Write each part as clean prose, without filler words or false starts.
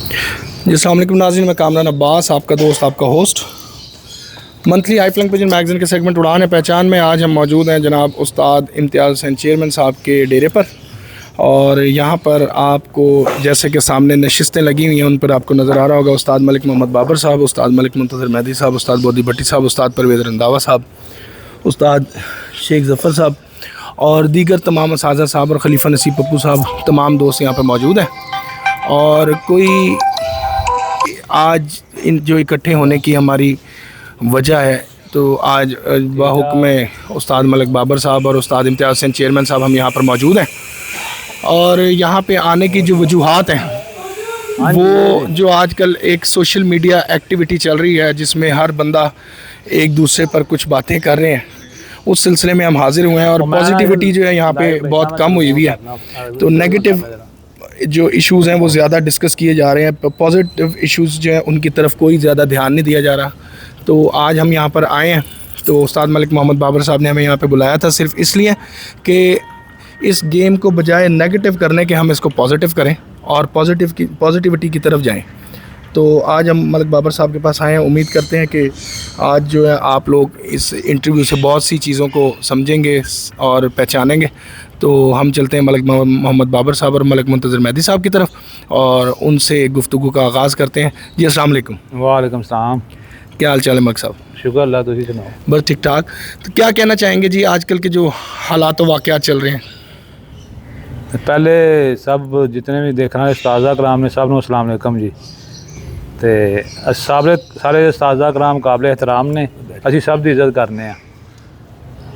जी अस्सलाम वालेकुम नाज़रीन, मैं कामरान अब्बास, आपका दोस्त, आपका होस्ट। मंथली आई फ्लैंग पिजन मैगज़ीन के सेगमेंट उड़ान है पहचान में आज हम मौजूद हैं जनाब उस्ताद इम्तियाज़ हुसैन चेयरमैन साहब के डेरे पर। और यहाँ पर आपको जैसे कि सामने नशिस्तें लगी हुई हैं उन पर आपको नज़र आ रहा होगा उस्ताद मलिक मोहम्मद बाबर साहब, उस्ताद मलिक मुंतज़र मेहदी साहब, उस्ताद बोदी भट्टी साहब, उस्ताद परवेज़ रंधावा साहब, उस्ताद शेख ज़फ़र साहब और दीगर तमाम असातिज़ा साहब और खलीफा नसीब पप्पू साहब, तमाम दोस्त यहाँ पर मौजूद हैं। और कोई आज इन जो इकट्ठे होने की हमारी वजह है, तो आज बाहुक्म उस्ताद मलिक बाबर साहब और उस्ताद इम्तियाज़ हुसैन चेयरमैन साहब हम यहाँ पर मौजूद हैं। और यहाँ पे आने की जो वजूहात हैं वो जो आजकल एक सोशल मीडिया एक्टिविटी चल रही है जिसमें हर बंदा एक दूसरे पर कुछ बातें कर रहे हैं, उस सिलसिले में हम हाज़िर हुए हैं। और पॉजिटिविटी जो है यहाँ पे बहुत कम हुई हुई है, तो नेगेटिव जो इश्यूज़ हैं वो ज़्यादा डिस्कस किए जा रहे हैं, पॉजिटिव इश्यूज़ जो हैं उनकी तरफ कोई ज़्यादा ध्यान नहीं दिया जा रहा। तो आज हम यहाँ पर आए हैं, तो उस्ताद मलिक मोहम्मद बाबर साहब ने हमें यहाँ पे बुलाया था सिर्फ इसलिए कि इस गेम को बजाय नेगेटिव करने के हम इसको पॉजिटिव करें और पॉजिटिविटी की तरफ जाएं। तो आज हम मलिक बाबर साहब के पास आए हैं, उम्मीद करते हैं कि आज जो है आप लोग इस इंटरव्यू से बहुत सी चीज़ों को समझेंगे और पहचानेंगे। तो हम चलते हैं मलिक मोहम्मद बाबर साहब और मलिक मुंतज़र मेहदी साहब की तरफ और उनसे गुफ्तगू का आगाज़ करते हैं। जी अस्सलाम वालेकुम। वालेकुम सलाम। क्या हाल चाल है मलिक साहब? शुक्र अल्लाह, तुसी सुनाओ? बस ठीक ठाक। तो क्या कहना चाहेंगे जी आजकल के जो हालात वाक़यात चल रहे हैं? पहले सब जितने भी देखने वाले उस्तादा कराम ने सब नूं अस्सलाम वालेकुम जी। तो सारे उस्तादा कराम काबिल एहतराम ने, असी सब की इज्जत करने।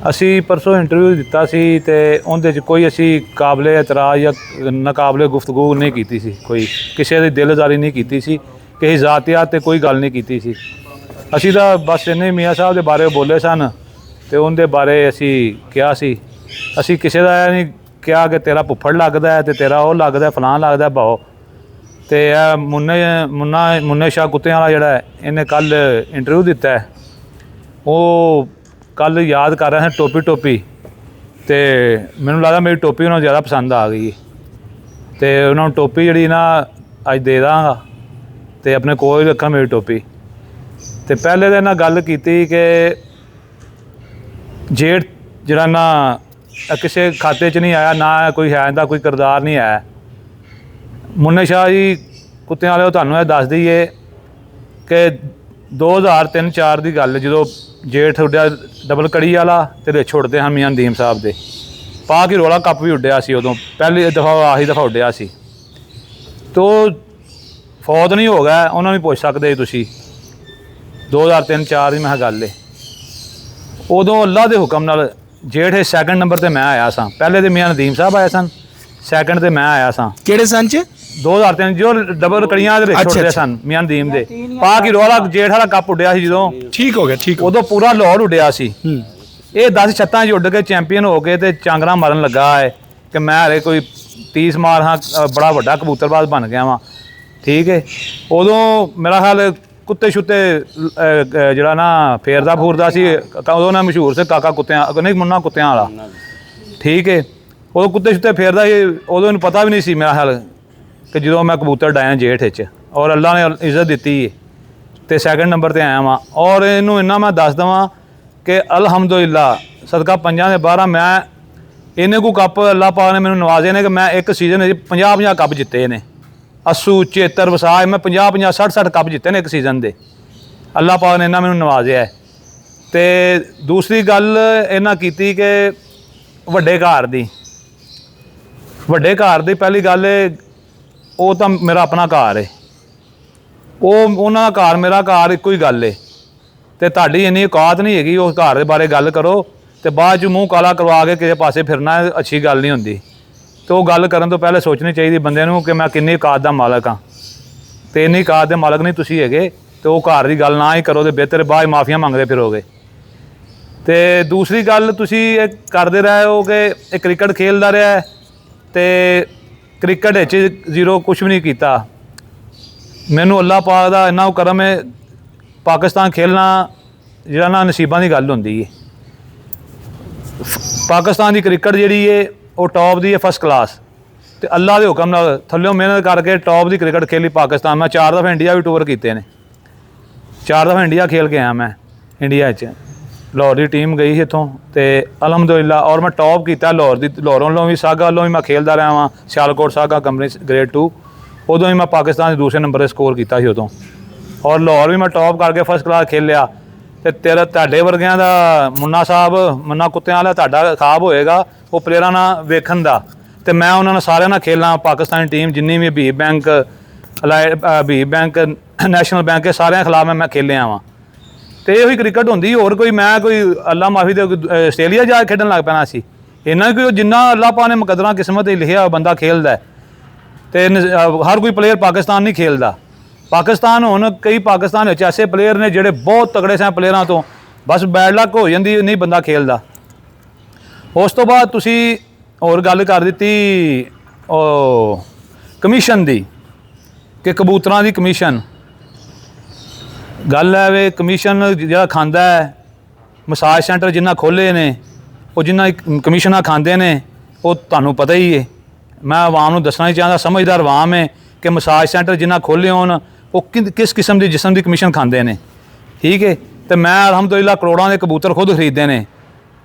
असी परसों इंटरव्यू दिता सी ते उहदे च कोई असी काबिल एतराज़ या नाकाबिल गुफ्तगू नहीं की सी, कोई किसी की दिलजारी नहीं की सी, किसी जातियात ते कोई गल नहीं की सी। असी तो बस इन्ने मियाँ साहब के बारे बोले सन तो उनके बारे असी कहा सी, असी किसी का नहीं कहा कि तेरा भुफड़ लगता है तो तेरा वो लगता है फलां लगता है भाओ। तो मुन्ने शाह कुत्तियां वाला जिहड़ा इन्हें कल इंटरव्यू दिता है, वो कल याद कर रहे हैं टोपी तो मैनू लगता मेरी टोपी उन्होंने ज़्यादा पसंद आ गई। तो उन्होंने टोपी जी ना अज दे दाँगा तो अपने कोल रखा मेरी टोपी। तो पहले तो इन्हें गल की कि जेठ जरा ना किसी खाते च नहीं आया, ना कोई है इनका कोई किरदार नहीं है। मुन्ने शाह जी कुत्ते वाले तुहानूं दस दईए कि 2003-4 की गल जो जेठ उड्या डबल कड़ी वाला तो रिछ उड़ते हैं मियां नदीम साहब के, पा की रोला कप भी उड्या सी, उदों पहली दफ़ा आखिरी दफ़ा उड्या सी। तो फौत नहीं हो गया, उन्होंने भी पुछ सकते तुसी 2003-4 की मैं गल है। उदों अल्लाह के हुक्म नाल जेठ सैकंड नंबर पर मैं आया सा, पहले तो मियां नदीम साहब आए सन, सैकंड तो मैं आया सा। किहड़े सन च? 2003 जो डबल कड़ियां उड़ते सन मियां नदीम दे, पा की रोला जेठ वाला कप उड्या जो, ठीक हो गया, ठीक उदों पूरा लाहौर उड्या सी। ये 10 छत्तां उड़ के चैंपीयन हो गए तो चांगरा मारन लगा है कि मैं हरे कोई 30 मार हाँ बड़ा वड्डा कबूतरबाज बन गया वा। ठीक है, उदों मेरा ख्याल कुत्ते शुत्ते जरा ना फेरदा फूरदा सी, उदों ना मशहूर से काका कुत्तियां नहीं मुन्ना कुत्तियां वाला। ठीक है, उदों कुत्ते शुत्ते फेरदा ही, उदों पता भी नहीं सी मेरा ख्याल कि जो मैं कबूतर डाया जेठ च, और अल्लाह ने इज्जत दी है तो सैकंड नंबर पर आया वहाँ। और इनू इन्ना मैं दस देवां कि अलहमदुलिल्लाह सदका 5 दे 12 मैं इन्हें को कप अल्लाह पाक ने मैंने नवाजे ने कि मैं एक सीजन 50-50 कप जिते ने, 80 76 वसाए मैं 50-50 60-60 कप जिते ने एक सीजन के, अल्लाह पाक ने इन्ना मैंने नवाजा है। तो दूसरी गल इन्हें की कि वड्डे घर दी पहली गल वो तो मेरा अपना घर है, वो उन्होंने घर मेरा घर एको ही गल है। तो तुहाडी इन्नी औकात नहीं हैगी उस घर के बारे गल करो तो बाद च मूँह काला करवा के किसी पासे फिरना अच्छी गल नहीं होंदी। तो गल करन तो पहले सोचनी चाहिए बंदे नूं कि मैं किन्नी औकात दा मालक हाँ, तो इन्नी औकात दे मालक नहीं तुसीं हैगे तो वो घर की गल ना ही करो तो बेहतर, बाद माफिया मंगते फिरोगे। तो दूसरी गल तुसीं करते रहे हो कि क्रिकेट खेलता रहा है तो क्रिकेट 0 कुछ भी नहीं किया। मैनू अल्लाह पाक दा इन्ना करम है, पाकिस्तान खेलना जिहड़ा ना नसीबां की गल होंदी है। पाकिस्तान की क्रिकेट जिहड़ी है वो टॉप दी है, फर्स्ट क्लास। ਤੇ ਅੱਲਾ ਦੇ ਹੁਕਮ ਨਾਲ ਥੱਲਿਓਂ ਮਿਹਨਤ ਕਰਕੇ ਟੌਪ ਦੀ ਕ੍ਰਿਕਟ ਖੇਲੀ ਪਾਕਿਸਤਾਨ। ਮੈਂ 4 ਦਫਾ ਇੰਡੀਆ ਵੀ ਟੂਰ ਕੀਤੇ ਨੇ, 4 ਦਫਾ ਇੰਡੀਆ ਖੇਲ ਕੇ ਆਇਆ ਮੈਂ ਇੰਡੀਆ 'ਚ। ਲਾਹੌਰ ਦੀ ਟੀਮ ਗਈ ਸੀ ਇੱਥੋਂ ਤੇ ਅਲਹਮਦੁਲਿਲਾ, ਔਰ ਮੈਂ ਟੌਪ ਕੀਤਾ ਲਾਹੌਰ ਦੀ। ਲਾਹੌਰ ਵੱਲੋਂ ਵੀ, ਸਾਗਾ ਵੱਲੋਂ ਵੀ ਮੈਂ ਖੇਲਦਾ ਰਿਹਾ ਵਾਂ, ਸਿਆਲਕੋਟ ਸਾਗਾ ਕੰਪਨੀ ਗ੍ਰੇਡ 2, ਉਦੋਂ ਵੀ ਮੈਂ ਪਾਕਿਸਤਾਨ ਦੇ ਦੂਸਰੇ ਨੰਬਰ 'ਤੇ ਸਕੋਰ ਕੀਤਾ ਸੀ ਉਦੋਂ। ਔਰ ਲਾਹੌਰ ਵੀ ਮੈਂ ਟੌਪ ਕਰਕੇ ਫਸਟ ਕਲਾਸ ਖੇਲਿਆ। ਤੇ ਤੁਹਾਡੇ ਵਰਗਿਆਂ ਦਾ ਮੁੰਨਾ ਸਾਹਿਬ, ਮੁੰਨਾ ਕੁੱਤਿਆਂ ਵਾਲਾ ਤੁਹਾਡਾ ਖਾਬ ਹੋਏਗਾ ਉਹ ਪਲੇਅਰਾਂ ਨਾਲ ਵੇਖਣ ਦਾ, ਤੇ ਮੈਂ ਉਹਨਾਂ ਨਾਲ ਸਾਰਿਆਂ ਨਾਲ ਖੇਲਾਂ। ਪਾਕਿਸਤਾਨੀ ਟੀਮ ਜਿੰਨੀ ਵੀ, Habib bank, Habib bank, national bank, ਸਾਰਿਆਂ ਖਿਲਾਫ ਮੈਂ ਖੇਲਿਆ ਵਾਂ। ਤੇ ਇਹੋ ਹੀ ਕ੍ਰਿਕਟ ਹੁੰਦੀ, ਹੋਰ ਕੋਈ ਮੈਂ ਕੋਈ ਅੱਲਾ ਮਾਫੀ ਦੇ ਆਸਟ੍ਰੇਲੀਆ ਜਾ ਕੇ ਖੇਡਣ ਲੱਗ ਪੈਣਾ ਸੀ। ਇੰਨਾ ਕਿ ਜਿੰਨਾ ਅੱਲਾ ਪਾ ਨੇ ਮੁਕੱਦਰਾਂ ਕਿਸਮਤ 'ਤੇ ਲਿਖਿਆ ਬੰਦਾ ਖੇਲਦਾ। ਤੇ ਹਰ ਕੋਈ ਪਲੇਅਰ ਪਾਕਿਸਤਾਨ ਨਹੀਂ ਖੇਲਦਾ। ਪਾਕਿਸਤਾਨ ਹੁਣ ਕਈ ਪਾਕਿਸਤਾਨ ਵਿੱਚ ਐਸੇ ਪਲੇਅਰ ਨੇ ਜਿਹੜੇ ਬਹੁਤ ਤਗੜੇ ਸਨ, ਪਲੇਅਰਾਂ ਤੋਂ ਬਸ ਬੈਡ ਲੱਕ ਹੋ ਜਾਂਦੀ, ਨਹੀਂ ਬੰਦਾ ਖੇਲਦਾ। ਉਸ ਤੋਂ ਬਾਅਦ ਤੁਸੀਂ ਹੋਰ ਗੱਲ ਕਰ ਦਿੱਤੀ ਉਹ ਕਮਿਸ਼ਨ ਦੀ, ਕਿ ਕਬੂਤਰਾਂ ਦੀ ਕਮਿਸ਼ਨ। ਗੱਲ ਹੈ ਵੇ ਕਮਿਸ਼ਨ ਜਿਹੜਾ ਖਾਂਦਾ ਹੈ, ਮਸਾਜ ਸੈਂਟਰ ਜਿੰਨਾ ਖੋਲ੍ਹੇ ਨੇ, ਉਹ ਜਿੰਨਾ ਕਮਿਸ਼ਨਾਂ ਖਾਂਦੇ ਨੇ ਉਹ ਤੁਹਾਨੂੰ ਪਤਾ ਹੀ ਹੈ। ਮੈਂ ਆਵਾਮ ਨੂੰ ਦੱਸਣਾ ਹੀ ਚਾਹੁੰਦਾ, ਸਮਝਦਾਰ ਆਵਾਮ ਹੈ, ਕਿ ਮਸਾਜ ਸੈਂਟਰ ਜਿੰਨਾ ਖੋਲ੍ਹੇ ਹੋਣ ਉਹ ਕਿਸ ਕਿਸਮ ਦੀ ਜਿਸਮ ਦੀ ਕਮਿਸ਼ਨ ਖਾਂਦੇ ਨੇ, ਠੀਕ ਹੈ। ਤੇ ਮੈਂ ਅਲਹਮਦੁਲਿਲਾ ਕਰੋੜਾਂ ਦੇ ਕਬੂਤਰ ਖੁਦ ਖਰੀਦੇ ਨੇ।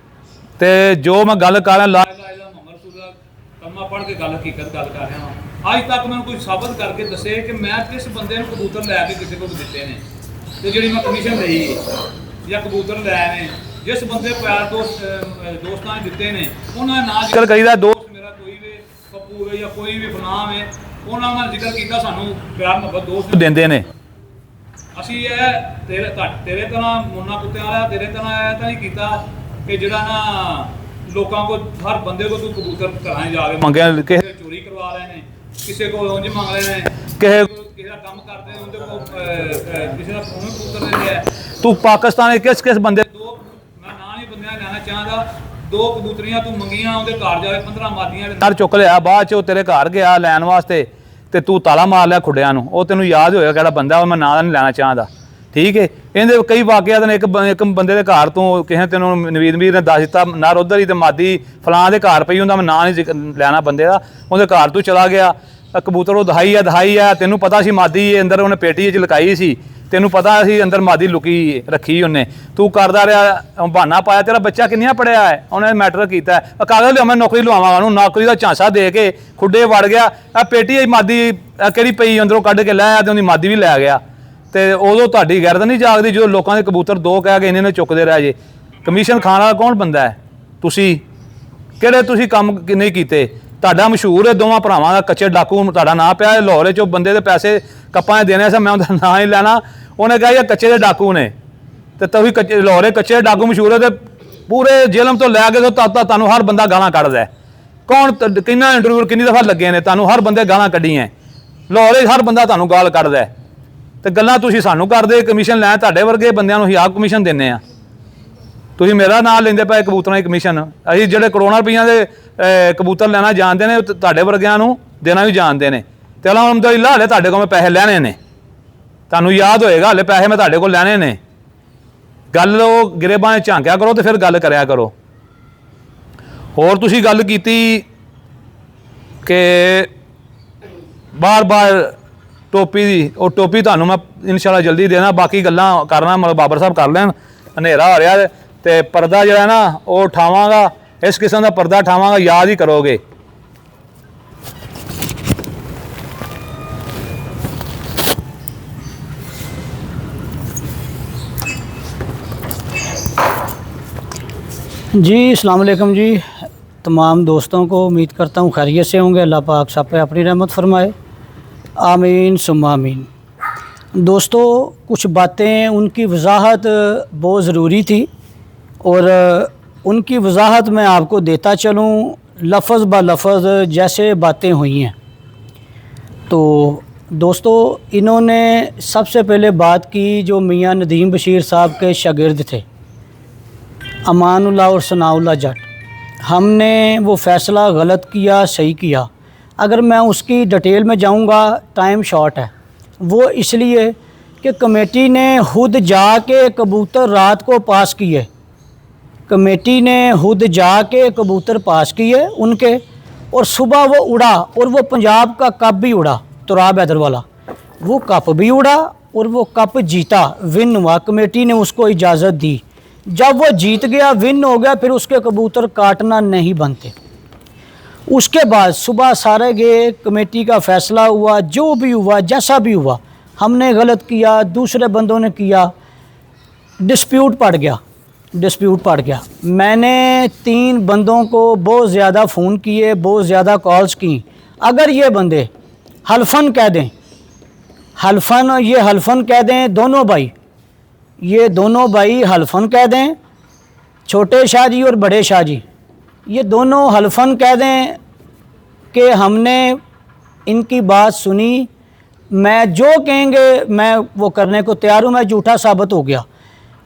ਤੇ ਜੋ ਮੈਂ ਗੱਲ ਕਰ ਰਿਹਾ ਲਾ ਕੰਮਾ ਪੜ੍ਹ ਕੇ ਗੱਲ ਹਕੀਕਤ ਗੱਲ ਕਰ ਰਿਹਾ ਹਾਂ। ਅੱਜ ਤੱਕ ਮੈਨੂੰ ਕੋਈ ਸਾਬਤ ਕਰਕੇ ਦੱਸੇ ਕਿ ਮੈਂ ਕਿਸ ਬੰਦੇ ਨੂੰ ਕਬੂਤਰ ਲੈ ਕੇ ਕਿਸੇ ਕੋਲ ਦਿੱਤੇ ਨੇ, ਤੇ ਜਿਹੜੀ ਮੈਂ ਕਮਿਸ਼ਨ ਲਈ ਜਾਂ ਕਬੂਤਰ ਲੈ ਨੇ, ਜਿਸ ਬੰਦੇ ਪਿਆਰ ਦੋਸਤਾਂ ਨੇ ਦਿੱਤੇ ਨੇ ਉਹਨਾਂ ਦਾ ਨਾਂ ਜ਼ਿਕਰ ਕਰੀਦਾ। ਦੋਸਤ ਮੇਰਾ ਕੋਈ ਵੀ ਪੱਪੂ ਹੋਵੇ ਜਾਂ ਕੋਈ ਵੀ ਫਲਾਮ ਹੈ, ਉਹਨਾਂ ਨਾਲ ਜ਼ਿਕਰ ਕੀਤਾ, ਸਾਨੂੰ ਪਿਆਰ ਮੁਹੱਬਤ ਦੋਸਤ ਦਿੰਦੇ ਨੇ। ਅਸੀਂ ਇਹ ਤੇਰੇ ਤਰ੍ਹਾਂ ਮੁੰਨਾ ਕੁੱਤਿਆਂ ਵਾਲਾ, ਤੇਰੇ ਤਰ੍ਹਾਂ ਇਹ ਤਾਂ ਨਹੀਂ ਕੀਤਾ ਕਿ ਜਿਹੜਾ ਨਾ ਲੋਕਾਂ ਕੋਲ ਹਰ ਬੰਦੇ ਕੋਲ ਤੂੰ ਕਬੂਤਰ ਘਰਾਂ ਜਾ ਕੇ ਮੰਗਿਆ, ਕਿਸੇ ਚੋਰੀ ਕਰਵਾ ਰਹੇ ਨੇ, ਕਿਸੇ ਕੋਲ ਉਂਝ ਮੰਗ ਰਹੇ ਨੇ, ਕਿਸੇ ਦਾ ਕੰਮ ਕਰਦੇ ਉਹਦੇ ਕੋਲ ਕਿਸੇ ਦਾ ਫੋਨ ਕਬੂਤਰ ਦਿੰਦੇ ਆ। ਤੂੰ ਪਾਕਿਸਤਾਨ ਦੇ ਕਿਸ ਬੰਦੇ, ਮੈਂ ਨਾਂ ਨਹੀਂ ਬੰਦਿਆਂ ਲੈਣਾ ਚਾਹੁੰਦਾ, 2 ਕਬੂਤਰੀਆਂ ਤੂੰ ਮੰਗੀਆਂ, ਉਹਦੇ ਘਰ ਜਾ ਕੇ 15 ਮਾਦੀਆਂ ਨਾਲ ਚੁੱਕ ਲਿਆ, ਬਾਅਦ 'ਚ ਉਹ ਤੇਰੇ ਘਰ ਗਿਆ ਲੈਣ ਵਾਸਤੇ ਤੇ ਤੂੰ ਤਾਲਾ ਮਾਰ ਲਿਆ ਖੁੱਡਿਆਂ ਨੂੰ। ਉਹ ਤੈਨੂੰ ਯਾਦ ਹੋਏਗਾ ਕਿਹੜਾ ਬੰਦਾ, ਉਹ ਮੈਂ ਨਾਂ ਨਹੀਂ ਲੈਣਾ ਚਾਹੁੰਦਾ, ਠੀਕ ਹੈ। ਇਹਦੇ ਕਈ ਵਾਕਿਆਤ ਨੇ। ਇੱਕ ਬੰਦੇ ਦੇ ਘਰ ਤੋਂ ਕਿਸੇ ਤੈਨੂੰ ਨਵੀਦ ਮੀਰ ਨੇ ਦੱਸ ਦਿੱਤਾ ਨਰ ਉੱਧਰ ਹੀ, ਤੇ ਮਾਦੀ ਫਲਾਂ ਦੇ ਘਰ ਪਈ ਹੁੰਦਾ, ਮੈਂ ਨਾਂ ਨਹੀਂ ਲੈਣਾ ਬੰਦੇ ਦਾ, ਉਹਦੇ ਘਰ ਤੂੰ ਚਲਾ ਗਿਆ, ਕਬੂਤਰ ਉਹ ਦਹਾਈ ਆ, ਤੈਨੂੰ ਪਤਾ ਸੀ ਮਾਦੀ ਅੰਦਰ ਉਹਨੇ ਪੇਟੀ 'ਚ ਲੁਕਾਈ ਸੀ, ਤੈਨੂੰ ਪਤਾ ਸੀ ਅੰਦਰ ਮਾਦੀ ਲੁਕੀ ਰੱਖੀ ਉਹਨੇ, ਤੂੰ ਕਰਦਾ ਰਿਹਾ ਬਹਾਨਾ ਪਾਇਆ। ਤੇਰਾ ਬੱਚਾ ਕਿੰਨੀਆਂ ਪੜ੍ਹਿਆ ਹੈ, ਉਹਨੇ ਮੈਟਰ ਕੀਤਾ, ਕਾਗਜ਼ ਲਿਆ ਮੈਂ ਨੌਕਰੀ ਲਵਾਵਾਂ ਉਹਨੂੰ, ਨੌਕਰੀ ਦਾ ਝਾਂਸਾ ਦੇ ਕੇ ਖੁੱਡੇ ਵੜ ਗਿਆ, ਆ ਪੇਟੀ ਮਾਦੀ ਕਿਹੜੀ ਪਈ ਅੰਦਰੋਂ ਕੱਢ ਕੇ ਲੈ ਆਇਆ, ਤੇ ਉਹਦੀ ਮਾਦੀ ਵੀ ਲੈ ਗਿਆ। ਤੇ ਉਦੋਂ ਤੁਹਾਡੀ ਗੈਰਤ ਨਹੀਂ ਜਾਗਦੀ ਜਦੋਂ ਲੋਕਾਂ ਦੇ ਕਬੂਤਰ 2 ਕਹਿ ਕੇ ਇੰਨੇ ਚੁੱਕਦੇ ਰਹਿ ਜੇ। ਕਮਿਸ਼ਨ ਖਾਣ ਵਾਲਾ ਕੌਣ ਬੰਦਾ ਹੈ? ਤੁਸੀਂ ਕਿਹੜੇ ਤੁਸੀਂ ਕੰਮ ਨਹੀਂ ਕੀਤੇ? ਤੁਹਾਡਾ ਮਸ਼ਹੂਰ ਹੈ ਦੋਵਾਂ ਭਰਾਵਾਂ ਦਾ ਕੱਚੇ ਡਾਕੂ, ਤੁਹਾਡਾ ਨਾਂ ਪਿਆ ਹੈ ਲਾਹੌਰ 'ਚ, ਬੰਦੇ ਦੇ ਪੈਸੇ ਕੱਪਾਂ 'ਚ ਦੇਣੇ ਸੀ, ਮੈਂ ਉਹਦਾ ਨਾਂ ਹੀ ਲੈਣਾ। ਉਹਨੇ ਕਿਹਾ ਇਹ ਕੱਚੇ ਦੇ ਡਾਕੂ ਨੇ, ਤੇ ਤੁਸੀਂ ਕੱਚੇ ਲਾਹੌਰੇ ਕੱਚੇ ਡਾਕੂ ਮਸ਼ਹੂਰ ਹੈ, ਤੇ ਪੂਰੇ ਜੇਲ੍ਹ ਤੋਂ ਲੈ ਕੇ ਤੁਹਾਨੂੰ ਹਰ ਬੰਦਾ ਗਾਲਾਂ ਕੱਢਦਾ। ਕੌਣ ਕਿੰਨਾ ਇੰਟਰਵਿਊ ਕਿੰਨੀ ਦਫਾ ਲੱਗੇ ਨੇ, ਤੁਹਾਨੂੰ ਹਰ ਬੰਦੇ ਗਾਲਾਂ ਕੱਢੀਆਂ ਲਾਹੌਰੇ, ਹਰ ਬੰਦਾ ਤੁਹਾਨੂੰ ਗਾਲ ਕੱਢਦਾ। ਤੇ ਗੱਲਾਂ ਤੁਸੀਂ ਸਾਨੂੰ ਕਰਦੇ, ਕਮਿਸ਼ਨ ਲੈ ਤੁਹਾਡੇ ਵਰਗੇ ਬੰਦਿਆਂ ਨੂੰ ਹੀ ਆਪ ਕਮਿਸ਼ਨ ਦਿੰਦੇ ਆ। ਤੁਸੀਂ ਮੇਰਾ ਨਾਂ ਲੈਂਦੇ ਪਏ ਕਬੂਤਰਾਂ ਦੀ ਕਮਿਸ਼ਨ। ਅਸੀਂ ਜਿਹੜੇ ਕਰੋੜਾਂ ਰੁਪਈਆਂ ਦੇ ਕਬੂਤਰ ਲੈਣਾ ਜਾਣਦੇ ਨੇ, ਤੁਹਾਡੇ ਵਰਗਿਆਂ ਨੂੰ ਦੇਣਾ ਵੀ ਜਾਣਦੇ ਨੇ। ਤੇ ਅਲਹਮਦੁਲਿਲਾ ਹਲੇ ਤੁਹਾਡੇ ਕੋਲ ਮੈਂ ਪੈਸੇ ਲੈਣੇ ਨੇ, ਤੁਹਾਨੂੰ ਯਾਦ ਹੋਏਗਾ ਹਲੇ ਪੈਸੇ ਮੈਂ ਤੁਹਾਡੇ ਕੋਲ ਲੈਣੇ ਨੇ। ਗੱਲ ਉਹ ਗਿਰੇਬਾਂ 'ਚ ਝਾਂਕਿਆ ਕਰੋ ਤੇ ਫਿਰ ਗੱਲ ਕਰਿਆ ਕਰੋ। ਹੋਰ ਤੁਸੀਂ ਗੱਲ ਕੀਤੀ ਕਿ ਬਾਰ-ਬਾਰ ਟੋਪੀ ਦੀ, ਉਹ ਟੋਪੀ ਤੁਹਾਨੂੰ ਮੈਂ ਇਨਸ਼ਾਅੱਲਾ ਜਲਦੀ ਦੇਣਾ। ਬਾਕੀ ਗੱਲਾਂ ਕਰਨਾ ਮਤਲਬ ਬਾਬਰ ਸਾਹਿਬ ਕਰ ਲੈਣ, ਹਨੇਰਾ ਹੋ ਰਿਹਾ। ਤੇ ਪਰਦਾ ਜਿਹੜਾ ਨਾ ਉਹ ਉਠਾਵਾਂਗਾ, ਇਸ ਕਿਸਮ ਦਾ ਪਰਦਾ ਉਠਾਵਾਂਗਾ, ਯਾਦ ਹੀ ਕਰੋਗੇ। जी अस्सलाम वालेकुम जी, तमाम दोस्तों को उम्मीद करता हूँ खैरियत से होंगे। अल्लाह पाक सब पे अपनी रहमत फरमाए, आमीन सुम्मा आमीन। दोस्तों कुछ बातें उनकी वजाहत बहुत ज़रूरी थी और उनकी वजाहत मैं आपको देता चलूँ लफ्ज़ ब लफ्ज़ जैसे बातें हुई हैं। तो दोस्तों इन्होंने सबसे पहले बात की जो मियाँ नदीम बशीर साहब के शागिर्द थे अमानुल्लाह और सनाउल्लाह जट, हमने वो फ़ैसला गलत किया सही किया। अगर मैं उसकी डिटेल में जाऊंगा टाइम शॉर्ट है। वो इसलिए कि कमेटी ने खुद जाके कबूतर रात को पास किए, कमेटी ने खुद जाके कबूतर पास किए उनके, और सुबह वो उड़ा और वो पंजाब का कप भी उड़ा, तुराब हैदर वाला, वो कप भी उड़ा और वो कप जीता, विन हुआ। कमेटी ने उसको इजाज़त दी। जब वो जीत गया, विन हो गया, फिर उसके कबूतर काटना नहीं बनते। उसके बाद सुबह सारे गए, कमेटी का फ़ैसला हुआ, जो भी हुआ, जैसा भी हुआ, हमने गलत किया, दूसरे बंदों ने किया, डिस्प्यूट पड़ गया। मैंने 3 बंदों को बहुत ज़्यादा फ़ोन किए, बहुत ज़्यादा कॉल्स की। अगर ये बंदे हल्फन कह दें, हल्फन कह दें, दोनों भाई हल्फन कह दें, छोटे शाह जी और बड़े शाह जी, ये दोनों हल्फन कह दें कि हमने इनकी बात सुनी, मैं जो कहेंगे मैं वो करने को तैयार हूँ, मैं झूठा साबित हो गया।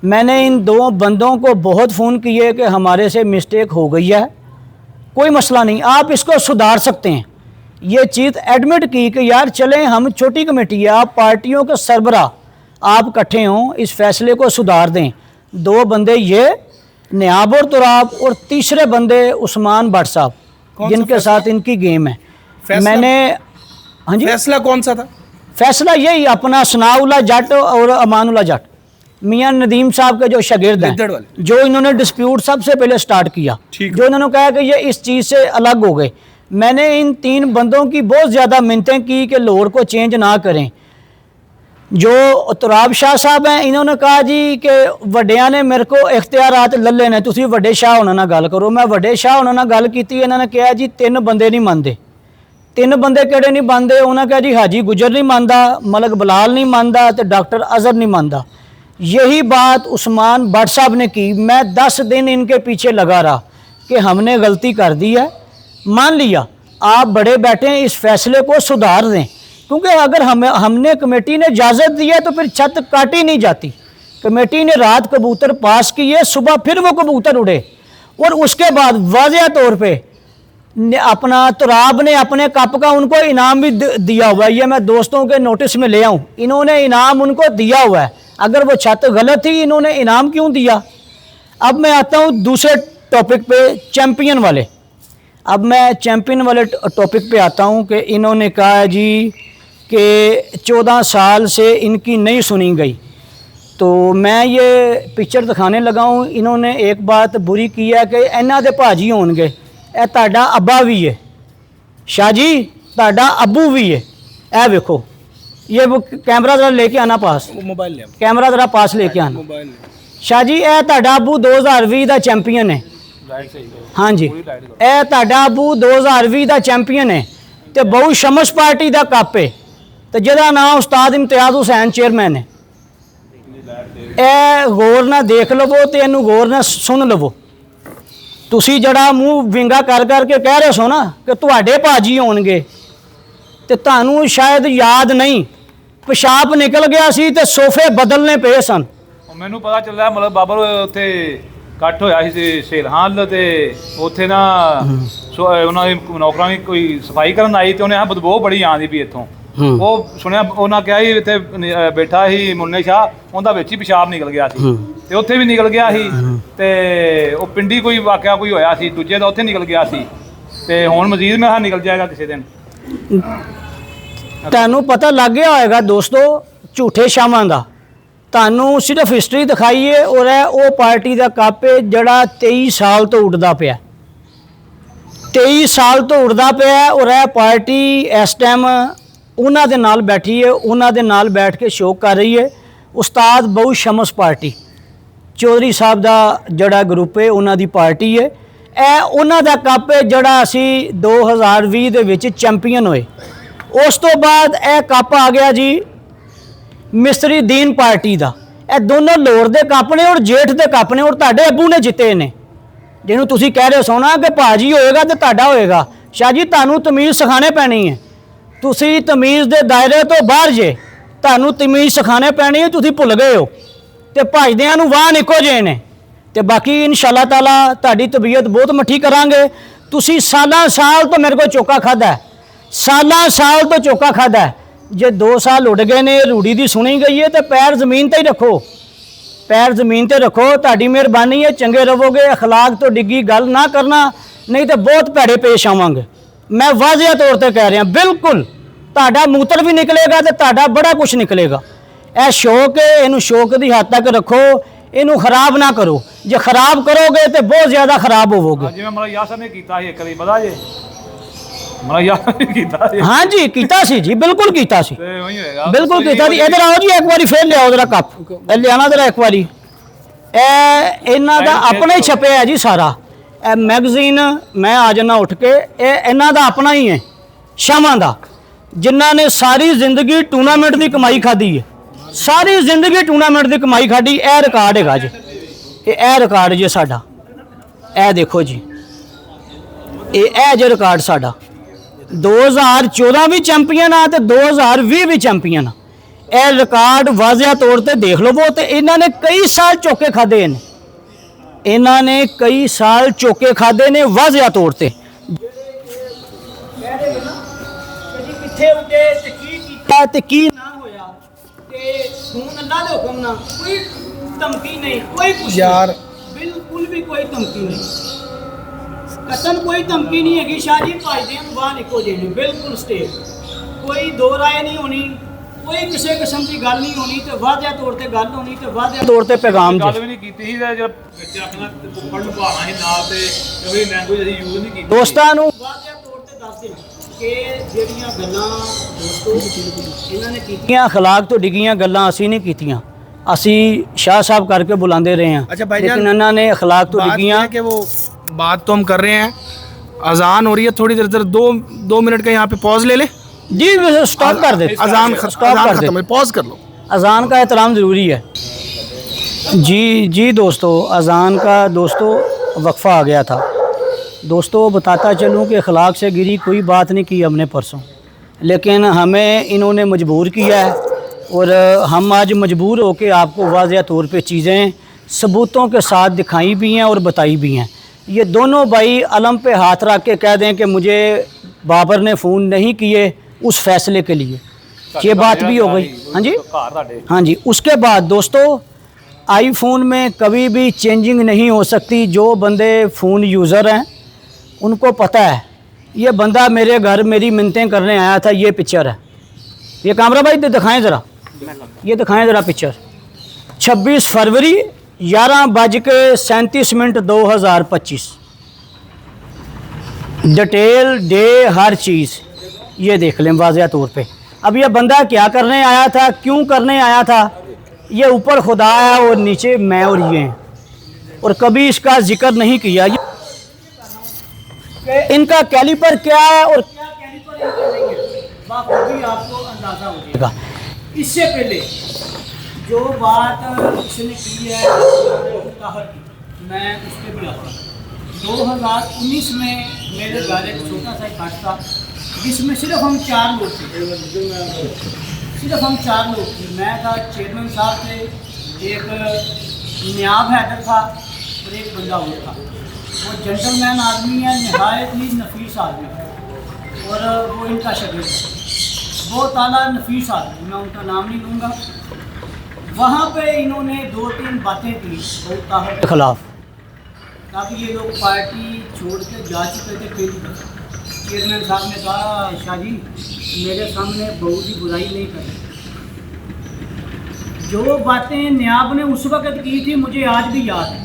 मैंने इन 2 बंदों को बहुत फ़ोन किए कि हमारे से मिस्टेक हो गई है, कोई मसला नहीं, आप इसको सुधार सकते हैं। ये चीज़ एडमिट की कि यार चलें, हम छोटी कमेटी है, आप पार्टियों के सरबराह आप इकट्ठे हों, इस फैसले को सुधार दें। 2 बंदे ये नियाब और तुराब, और तीसरे बंदे उस्मान भट्ट साहब, जिनके साथ इनकी गेम है। मैंने, हाँ जी, फैसला कौन सा था? फैसला यही अपना सनाउल्लाह जट और अमानुल्लाह जट, मियां नदीम साहब के जो शागिर्द हैं, जो इन्होंने डिस्प्यूट सबसे पहले स्टार्ट किया, जो इन्होंने कहा कि ये इस चीज़ से अलग हो गए। मैंने इन 3 बंदों की बहुत ज़्यादा मिन्नतें की कि लाहौर को चेंज ना करें। जो तुराब शाह साहब हैं, इन्होंने कहा जी कि वड्डियां ने मेरे को इख्तियारात लल्ले ने, तुसी वड्डे शाह होना ना गल करो। मैं वड्डे शाह होना ना गल की, इन्होंने कहा जी 3 बंदे नहीं मानते। 3 बंदे किहड़े नहीं मानते? उन्होंने कहा जी हाजी गुजर नहीं मानता, मलक बलाल नहीं मानता, तो डॉक्टर अजहर नहीं मानता। यही बात उस्मान भट्ट साहब ने की। मैं 10 दिन इनके पीछे लगा रहा कि हमने गलती कर दी है, मान लिया, आप बड़े बैठे हैं, इस फैसले को सुधार दें, क्योंकि अगर हमने कमेटी ने इजाज़त दी है तो फिर छत काटी नहीं जाती। कमेटी ने रात कबूतर पास किए, सुबह फिर वो कबूतर उड़े, और उसके बाद वाज़ेह तौर पे अपना तुराब ने अपने कप का उनको इनाम भी दिया हुआ है। ये मैं दोस्तों के नोटिस में ले आऊँ, इन्होंने इनाम उनको दिया हुआ है। अगर वो छत गलत थी, इन्होंने इनाम क्यों दिया? अब मैं आता हूँ दूसरे टॉपिक पे, चैम्पियन वाले। अब मैं चैम्पियन वाले टॉपिक पे आता हूँ कि इन्होंने कहा जी कि 14 साल से इनकी नहीं सुनी गई। तो मैं ये पिक्चर दिखाने लगा हूँ। इन्होंने एक बात बुरी की है कि इन्हां दे भाजी होणगे, ए तुहाडा अब्बा भी है, शाह जी तुहाडा अब्बू भी है। ए वेखो, ये वो कैमरा ज़रा लेके आना पास, मोबाइल ले, कैमरा ज़रा पास लेके आना। मोबाइल शाह जी ए तुहाडा अब्बू 2020 का चैंपीयन है। हाँ जी, ए तुहाडा अब्बू 2020 का चैंपीयन है, तो बहु शमस पार्टी का कप है, तो जिहदा नाम उस्ताद इम्तियाज़ हुसैन चेयरमैन है। ए गौर ना देख लवो तो इनू गौर ना सुन लवो। तुसी जड़ा मूँह विंगा कर करके कह रहे सो ना कि तुहाडे भाजी होणगे, ते तुहानू शायद याद नहीं, पेशाब निकल गया सी ते सोफे बदलने पे सन। ਮੈਨੂੰ ਪਤਾ ਚੱਲਿਆ ਮਤਲਬ ਬਾਬਰ ਉੱਥੇ ਇਕੱਠ ਹੋਇਆ ਸੀ ਸੇਲਹਾਨ ਤੇ ਉੱਥੇ ਨਾ ਉਹਨਾਂ ਦੇ ਨੌਕਰਾਂ ਦੀ ਕੋਈ ਸਫਾਈ ਕਰਨ ਆਈ ਤੇ ਉਹਨੇ ਆ ਬਦਬੂ ਬੜੀ ਆਂਦੀ ਵੀ ਇੱਥੋਂ। ਉਹ ਸੁਣਿਆ, ਉਹਨਾਂ ਕਿਹਾ ਸੀ ਇੱਥੇ ਬੈਠਾ ਸੀ ਮੁੰਨੇ ਸ਼ਾਹ, ਉਹਦਾ ਵਿੱਚ ਹੀ ਪਿਸ਼ਾਬ ਨਿਕਲ ਗਿਆ ਸੀ ਤੇ ਉੱਥੇ ਵੀ ਨਿਕਲ ਗਿਆ ਸੀ, ਤੇ ਉਹ ਪਿੰਡੀ ਕੋਈ ਵਾਕਿਆ ਕੋਈ ਹੋਇਆ ਸੀ, ਦੂਜੇ ਦਾ ਉੱਥੇ ਨਿਕਲ ਗਿਆ ਸੀ, ਤੇ ਹੁਣ ਮਜ਼ੀਦ ਮੈਂ ਨਿਕਲ ਜਾਏਗਾ ਕਿਸੇ ਦਿਨ। ਤੁਹਾਨੂੰ ਪਤਾ ਲੱਗ ਗਿਆ ਹੋਏਗਾ ਦੋਸਤੋ ਝੂਠੇ ਸ਼ਾਮਾਂ ਦਾ। ਤੁਹਾਨੂੰ ਸਿਰਫ ਹਿਸਟਰੀ ਦਿਖਾਈਏ, ਔਰ ਉਹ ਪਾਰਟੀ ਦਾ ਕੱਪ ਹੈ ਜਿਹੜਾ 23 ਸਾਲ ਤੋਂ ਉੱਡਦਾ ਪਿਆ, 23 ਸਾਲ ਤੋਂ ਉੱਡਦਾ ਪਿਆ, ਔਰ ਇਹ ਪਾਰਟੀ ਇਸ ਟਾਈਮ ਉਹਨਾਂ ਦੇ ਨਾਲ ਬੈਠੀ ਹੈ, ਉਹਨਾਂ ਦੇ ਨਾਲ ਬੈਠ ਕੇ ਸ਼ੋਅ ਕਰ ਰਹੀ ਹੈ। ਉਸਤਾਦ ਬਹੁ ਸ਼ਮਸ ਪਾਰਟੀ ਚੌਧਰੀ ਸਾਹਿਬ ਦਾ ਜਿਹੜਾ ਗਰੁੱਪ ਹੈ, ਉਹਨਾਂ ਦੀ ਪਾਰਟੀ ਹੈ। ਇਹ ਉਹਨਾਂ ਦਾ ਕੱਪ ਹੈ ਜਿਹੜਾ ਅਸੀਂ 2020 ਦੇ ਵਿੱਚ ਚੈਂਪੀਅਨ ਹੋਏ। ਉਸ ਤੋਂ ਬਾਅਦ ਇਹ ਕੱਪ ਆ ਗਿਆ ਜੀ ਮਿਸਤਰੀ ਦੀਨ ਪਾਰਟੀ ਦਾ। ਇਹ ਦੋਨੋਂ ਲਾਹੌਰ ਦੇ ਕੱਪ ਨੇ ਔਰ ਜੇਠ ਦੇ ਕੱਪ ਨੇ, ਔਰ ਤੁਹਾਡੇ ਅੱਬੂ ਨੇ ਜਿੱਤੇ ਨੇ, ਜਿਹਨੂੰ ਤੁਸੀਂ ਕਹਿ ਰਹੇ ਹੋ ਨਾ ਕਿ ਭਾਜੀ ਹੋਏਗਾ ਤੇ ਤੁਹਾਡਾ ਹੋਏਗਾ। ਸ਼ਾਹ ਜੀ ਤੁਹਾਨੂੰ ਤਮੀਜ਼ ਸਿਖਾਣੇ ਪੈਣੀ ਹੈ, ਤੁਸੀਂ ਤਮੀਜ਼ ਦੇ ਦਾਇਰੇ ਤੋਂ ਬਾਹਰ ਜੇ, ਤੁਹਾਨੂੰ ਤਮੀਜ਼ ਸਿਖਾਣੇ ਪੈਣੀ ਹੈ, ਤੁਸੀਂ ਭੁੱਲ ਗਏ ਹੋ। ਤੇ ਭਜਦਿਆਂ ਨੂੰ ਵਾਹਨ ਇੱਕੋ ਜਿਹੇ ਨੇ। ਤੇ ਬਾਕੀ ਇਨਸ਼ਾਅੱਲਾ ਤਾਲਾ ਤੁਹਾਡੀ ਤਬੀਅਤ ਬਹੁਤ ਮੱਠੀ ਕਰਾਂਗੇ। ਤੁਸੀਂ ਸਾਲਾਂ ਸਾਲ ਤੋਂ ਮੇਰੇ ਕੋਲ ਚੋਕਾ ਖਾਧਾ, ਸਾਲਾਂ ਸਾਲ ਤੋਂ ਚੋਕਾ ਖਾਧਾ। ਜੇ 2 ਸਾਲ ਉੱਡ ਗਏ ਨੇ, ਰੂੜੀ ਦੀ ਸੁਣੀ ਗਈ ਹੈ, ਤੇ ਪੈਰ ਜ਼ਮੀਨ ਤੇ ਹੀ ਰੱਖੋ, ਪੈਰ ਜ਼ਮੀਨ ਤੇ ਰੱਖੋ। ਤੁਹਾਡੀ ਮਿਹਰਬਾਨੀ ਹੈ, ਚੰਗੇ ਰਹੋਗੇ। ਅਖਲਾਕ ਤੋਂ ਡਿੱਗੀ ਗੱਲ ਨਾ ਕਰਨਾ, ਨਹੀਂ ਤਾਂ ਬਹੁਤ ਭੈੜੇ ਪੇਸ਼ ਆਵਾਂਗੇ। मैं वाजिया तौर पर कह रहा बिल्कुल ਤੁਹਾਡਾ ਮੂਤਰ भी निकलेगा तो ਤੁਹਾਡਾ बड़ा कुछ निकलेगा। ਇਹ शौक है, ਇਹਨੂੰ शौक की हद तक रखो, ਇਹਨੂੰ खराब ना करो। जे खराब करोगे तो बहुत ज़्यादा खराब होवोगे। ਜਿਵੇਂ ਮਤਲਬ ਯਾਸਰ ਨੇ ਕੀਤਾ ਸੀ ਇੱਕ ਵਾਰੀ ਪਤਾ ਜੇ ਮਤਲਬ ਯਾਸਰ ਨੇ ਕੀਤਾ ਸੀ। हाँ जी कीता सी जी, बिल्कुल कीता सी, ਤੇ ਉਹੀ ਹੋਏਗਾ बिल्कुल कीता जी। इधर आओ जी, एक बारी फिर लियाओ जरा कप, लियाना जरा एक बारी। इन्हों का अपना ही छपे है जी सारा। मैगजीन मैं आ जाना उठ के, इन्हों का अपना ही है शामा का, जिन्हों ने सारी जिंदगी टूर्नामेंट की कमाई खाधी है, सारी जिंदगी टूर्नामेंट की कमाई खाधी। यह रिकॉर्ड है जी, यह रिकॉर्ड जी साडा, यह देखो जी, यह जो रिकॉर्ड साडा 2014 भी चैंपीयन आ तो 2020 भी चैंपीयन आ। यह रिकॉर्ड वाजिया तौर पर देख लवो। तो इन्होंने कई साल चौके खाधे ने, इन्होंने कई साल चौके खाधे ने वाजिया तौर पर। यार बिल्कुल भी कोई धमकी नहीं, कतन कोई धमकी नहीं हैगी। शाह जी भाजदे बाहर निको जे बिल्कुल स्टेट, कोई दो राय नहीं होनी, कोई किसी किस्म की गल नहीं होनी। तो वाजिया तौर पर गल होनी, तो वाजिया तौर पर पैगाम ਗੱਲ ਵੀ ਨਹੀਂ ਕੀਤੀ ਸੀ ਤੇ ਜਦ ਵਿੱਚ ਆਪਣਾ ਫੁੱਫੜ ਨੂੰ ਭਾਣਾ ਸੀ ਨਾਲ ਤੇ ਕੋਈ ਲੈਂਗੁਏਜ ਅਸੀਂ ਯੂਜ਼ ਨਹੀਂ ਕੀਤੀ। ਦੋਸਤਾਂ ਨੂੰ ਵਾਜਿਆ ਤੌਰ ਤੇ ਦੱਸ ਦੇਣਾ ਕਿ ਜਿਹੜੀਆਂ ਗੱਲਾਂ ਦੋਸਤੋ ਇਹਨਾਂ ਨੇ ਕੀਤੀਆਂ ਅਖਲਾਕ ਤੋਂ ਡਿੱਗੀਆਂ ਗੱਲਾਂ ਅਸੀਂ ਨਹੀਂ ਕੀਤੀਆਂ, ਅਸੀਂ शाह साहब करके बुलाते रहे हैं। अच्छा भाईजान, लेकिन इन्होंने अखलाक तो बात ये डिग्गियाँ है कि वो बात तो हम कर रहे हैं, अजान हो रही है, थोड़ी देर इधर दो मिनट का यहाँ पे पॉज ले ले। जी स्टॉप कर दे, अजान स्टॉप कर दे, खत्म है, पॉज कर लो। अजान का एहतराम ज़रूरी है। जी जी दोस्तों, अजान का दोस्तों वक्फ़ा आ गया था। दोस्तों बताता चलूँ कि अखलाक से गिरी कोई बात नहीं की हमने परसों, लेकिन हमें इन्होंने मजबूर किया है और हम आज मजबूर होकर आपको वाज़िया तौर पे चीज़ें सबूतों के साथ दिखाई भी हैं और बताई भी हैं। ये दोनों भाई अलम पे हाथ रख के कह दें कि मुझे बाबर ने फ़ोन नहीं किए उस फैसले के लिए, ये बात भी हो गई। हाँ जी, हाँ जी। उसके बाद दोस्तों आईफोन में कभी भी चेंजिंग नहीं हो सकती। जो बंदे फ़ोन यूज़र हैं उनको पता है, ये बंदा मेरे घर मेरी मिन्नतें करने आया था। ये पिक्चर है, ये कैमरा भाई दिखाएं ज़रा, ये दिखाएं ज़रा पिक्चर। 26 फरवरी 11:37 2025, डिटेल डे हर चीज़ ये देख लें वाज़िया तौर पे। अब ये बंदा क्या करने आया था, क्यों करने आया था, ये ऊपर खुदा है और नीचे मैं और ये हैं, और कभी इसका जिक्र नहीं किया। इनका कैलिपर क्या है और क्या कैलिपर इनका नहीं है, बाखूबी आपको अंदाज़ा हो जाएगा। इससे पहले जो बात इसने की है मैं उस पर भी आता हूँ। 2019 में मेरे घर एक छोटा सा इकट्ठ था जिसमें सिर्फ हम 4 लोग थे, सिर्फ हम 4 लोग थे। मैं था, चेयरमैन साहब थे, एक नियाब हैदर था और एक बंदा और था। वो जेंटलमैन आदमी है, नहायत ही नफीस आदमी है और वो इनका शरीर है, बहुत आला नफीस आदमी, मैं उनका नाम नहीं लूँगा। वहाँ पे इन्होंने 2-3 बातें की बहुत ताकत के खिलाफ, ताकि ये लोग पार्टी छोड़ के जा चुके थे पहली दफ़ा। चेयरमैन साहब ने कहा शाह जी मेरे सामने बहुत ही बुराई नहीं कर रहे। जो बातें नियाब ने उस वक़्त की थी मुझे आज भी याद है।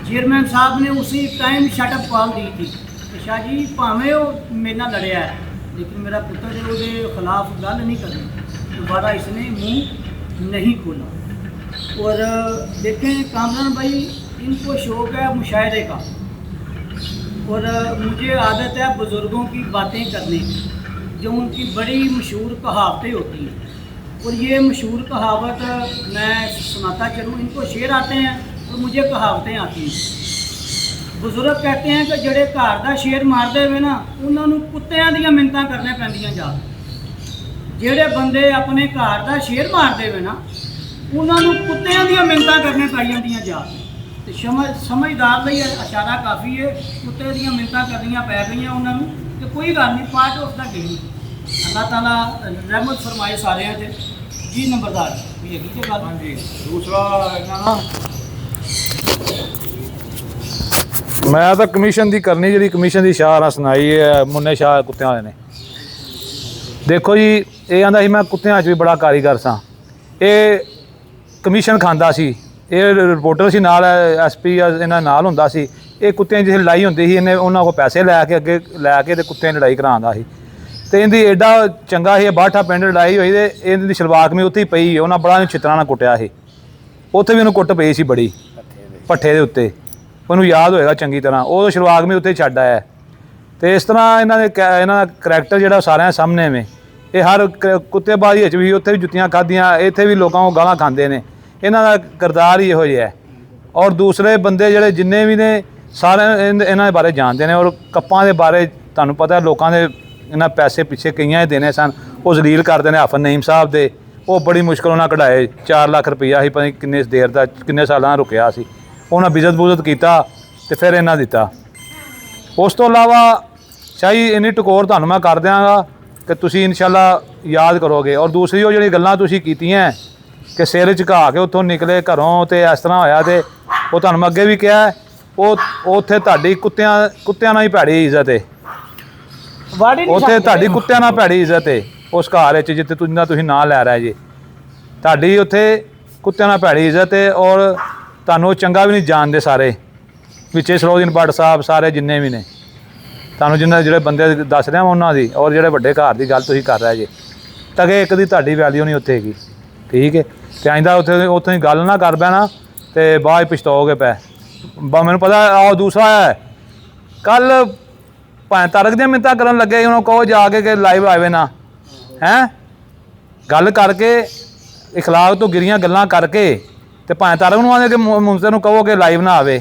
चेयरमैन साहब ने उसी टाइम शटअप कॉल दी थी कि शाह जी भावें वो मेरे नाल लड़िया है लेकिन मेरा पुत्र है उसके खिलाफ गल नहीं करनी। दोबारा इसने मुँह नहीं खोला। और देखें कामरान भाई, इनको शौक़ है मुशायरे का और मुझे आदत है बुज़ुर्गों की बातें करने की, जो उनकी बड़ी मशहूर कहावतें होती हैं। और ये मशहूर कहावत मैं सुनाता चलूँ, इनको शेर आते हैं और मुझे कहावतें आती हैं। बुजुर्ग कहते हैं कि जड़े घर का शेर मारते हुए ना उन्होंने कुत्तियां दी मिन्नतां करने पैंदियां जा, जेड़े बंदे अपने घर का शेर मारते हुए ना उन्होंने कुत्तियां दी मिन्नतां करने पै जांदियां जा। तो समझदार लई इशारा काफ़ी है, कुत्ते दी मिन्नतां करनियां पै गई उन्होंने, तो कोई गल नहीं, पार्ट ऑफ द गेम। अल्लाह ताला रहमत फरमाए सारे ते। जी नंबरदार ये हैगी जे गल। हाँ जी, दूसरा ਮੈਂ ਤਾਂ ਕਮਿਸ਼ਨ ਦੀ ਕਰਨੀ, ਜਿਹੜੀ ਕਮਿਸ਼ਨ ਦੀ ਸ਼ਾਹ ਨਾਲ ਸੁਣਾਈ ਹੈ ਮੁੰਨੇ ਸ਼ਾਹ ਕੁੱਤਿਆਂ ਵਾਲੇ ਨੇ। ਦੇਖੋ ਜੀ, ਇਹ ਆਂਦਾ ਸੀ ਮੈਂ ਕੁੱਤਿਆਂ 'ਚ ਵੀ ਬੜਾ ਕਾਰੀਗਰ ਸਾਂ। ਇਹ ਕਮਿਸ਼ਨ ਖਾਂਦਾ ਸੀ, ਇਹ ਰਿਪੋਰਟਰ ਸੀ ਨਾਲ, SP ਇਹਨਾਂ ਨਾਲ ਹੁੰਦਾ ਸੀ। ਇਹ ਕੁੱਤਿਆਂ ਦੀ ਲੜਾਈ ਹੁੰਦੀ ਸੀ, ਇਹਨੇ ਉਹਨਾਂ ਕੋਲ ਪੈਸੇ ਲੈ ਕੇ ਅੱਗੇ ਲੈ ਕੇ ਤੇ ਕੁੱਤਿਆਂ ਦੀ ਲੜਾਈ ਕਰਾਉਂਦਾ ਸੀ। ਤੇ ਇਹਦੀ ਐਡਾ ਚੰਗਾ ਸੀ, ਬਾਠਾ ਪਿੰਡ ਲੜਾਈ ਹੋਈ ਤੇ ਇਹਦੀ ਸਲਵਾਕ ਵੀ ਉੱਥੇ ਹੀ ਪਈ। ਉਹਨਾਂ ਬੜਾ ਇਹਨੂੰ ਛਿੱਤਰਾਂ ਨਾਲ ਕੁੱਟਿਆ ਸੀ, ਉੱਥੇ ਵੀ ਉਹਨੂੰ ਕੁੱਟ ਪਈ ਸੀ ਬੜੀ, ਭੱਠੇ ਦੇ ਉੱਤੇ। ਉਹਨੂੰ ਯਾਦ ਹੋਏਗਾ ਚੰਗੀ ਤਰ੍ਹਾਂ, ਉਹ ਸ਼ਲਵਾਗ ਵੀ ਉੱਥੇ ਛੱਡ ਆਇਆ। ਤੇ ਇਸ ਤਰ੍ਹਾਂ ਇਹਨਾਂ ਦਾ ਕਰੈਕਟਰ ਜਿਹੜਾ ਸਾਰਿਆਂ ਸਾਹਮਣੇ ਵੇ। ਇਹ ਹਰ ਕੁੱਤੇਬਾਜ਼ੀ ਵਿੱਚ ਵੀ ਉੱਥੇ ਵੀ ਜੁੱਤੀਆਂ ਖਾਧੀਆਂ, ਇੱਥੇ ਵੀ ਲੋਕਾਂ ਨੂੰ ਗਾਲਾਂ ਖਾਂਦੇ ਨੇ। ਇਹਨਾਂ ਦਾ ਕਿਰਦਾਰ ਹੀ ਇਹੋ ਜਿਹਾ ਹੈ। ਔਰ ਦੂਸਰੇ ਬੰਦੇ ਜਿਹੜੇ ਜਿੰਨੇ ਵੀ ਨੇ ਸਾਰੇ ਇਹਨਾਂ ਦੇ ਬਾਰੇ ਜਾਣਦੇ ਨੇ। ਔਰ ਕੱਪਾਂ ਦੇ ਬਾਰੇ ਤੁਹਾਨੂੰ ਪਤਾ ਲੋਕਾਂ ਦੇ ਇਹਨਾਂ ਪੈਸੇ ਪਿੱਛੇ ਕਈਆਂ ਹੀ ਦੇਣੇ ਸਨ, ਉਹ ਜ਼ਲੀਲ ਕਰਦੇ ਨੇ। ਹਾਫਿਜ਼ ਨਈਮ ਸਾਹਿਬ ਦੇ ਉਹ ਬੜੀ ਮੁਸ਼ਕਲ ਉਹਨਾਂ ਕਢਾਏ, 4 ਲੱਖ ਰੁਪਈਆ ਸੀ, ਪਤਾ ਨਹੀਂ ਕਿੰਨੇ ਦੇਰ ਦਾ, ਕਿੰਨੇ ਸਾਲਾਂ ਦਾ ਰੁਕਿਆ ਸੀ। ਉਹਨਾਂ ਬਿਜ਼ਤ ਬੁਜ਼ਤ ਕੀਤਾ ਤੇ ਫਿਰ ਇਹਨਾਂ ਦਿੱਤਾ। ਉਸ ਤੋਂ ਇਲਾਵਾ ਸ਼ਾਹੀ ਇੰਨੀ ਟਕੋਰ ਤੁਹਾਨੂੰ ਮੈਂ ਕਰ ਦਿਆਂਗਾ ਕਿ ਤੁਸੀਂ ਇਨਸ਼ਾਅੱਲਾ ਯਾਦ ਕਰੋਗੇ। ਔਰ ਦੂਸਰੀ ਉਹ ਜਿਹੜੀ ਗੱਲਾਂ ਤੁਸੀਂ ਕੀਤੀਆਂ ਕਿ ਸਿਰ ਝੁਕਾ ਕੇ ਉੱਥੋਂ ਨਿਕਲੇ ਘਰੋਂ ਤੇ ਇਸ ਤਰ੍ਹਾਂ ਹੋਇਆ, ਤੇ ਉਹ ਤੁਹਾਨੂੰ ਮੈਂ ਅੱਗੇ ਵੀ ਕਿਹਾ, ਉਹ ਉੱਥੇ ਤੁਹਾਡੀ ਕੁੱਤਿਆਂ ਨਾਲ ਹੀ ਭੈੜੀ ਇੱਜ਼ਤ ਹੈ। ਉੱਥੇ ਤੁਹਾਡੀ ਕੁੱਤਿਆਂ ਨਾਲ ਭੈੜੀ ਇੱਜ਼ਤ ਹੈ। ਉਸ ਘਰ ਵਿੱਚ ਜਿੱਥੇ ਤੁਸੀਂ ਨਾਂ ਲੈ ਰਹੇ ਜੀ, ਤੁਹਾਡੀ ਉੱਥੇ ਕੁੱਤਿਆਂ ਨਾਲ ਭੈੜੀ ਇੱਜ਼ਤ ਹੈ। ਔਰ ਤੁਹਾਨੂੰ ਚੰਗਾ ਵੀ ਨਹੀਂ ਜਾਣਦੇ ਸਾਰੇ ਵਿੱਚੇ ਸਲੋਦੀਨ ਭੱਟ ਸਾਹਿਬ, ਸਾਰੇ ਜਿੰਨੇ ਵੀ ਨੇ। ਤੁਹਾਨੂੰ ਜਿਹੜੇ ਬੰਦੇ ਦੱਸ ਰਿਹਾ ਉਹਨਾਂ ਦੀ, ਔਰ ਜਿਹੜੇ ਵੱਡੇ ਘਰ ਦੀ ਗੱਲ ਤੁਸੀਂ ਕਰ ਰਹੇ ਜੇ, ਤਗੇ ਇੱਕ ਦੀ ਤੁਹਾਡੀ ਵੈਲਿਊ ਨਹੀਂ ਉੱਥੇ ਹੈਗੀ। ਠੀਕ ਹੈ, ਤੇ ਆਇੰਦਾ ਉੱਥੇ ਗੱਲ ਨਾ ਕਰ ਪੈਣਾ ਤੇ ਬਾਅਦ ਪਛਤਾਓਗੇ ਪੈ। ਮੈਨੂੰ ਪਤਾ। ਆਹ ਦੂਸਰਾ ਹੈ, ਕੱਲ ਭਾਵੇਂ ਤਾਰਕ ਦੀਆਂ ਮਿੰਨਤਾਂ ਕਰਨ ਲੱਗੇ, ਉਹਨੂੰ ਕਹੋ ਜਾ ਕੇ ਕਿ ਲਾਈਵ ਆਵੇ ਨਾ, ਹੈਂ ਗੱਲ ਕਰਕੇ ਇਖਲਾਕ ਤੋਂ ਗਿਰੀਆਂ ਗੱਲਾਂ ਕਰਕੇ, ਤੇ ਭਾਵੇਂ ਤਾਰਕ ਨੂੰ ਆਉਂਦੇ ਕਿ ਮੁੰਸਰ ਨੂੰ ਕਹੋ ਕਿ ਲਾਈਵ ਨਾ ਆਵੇ।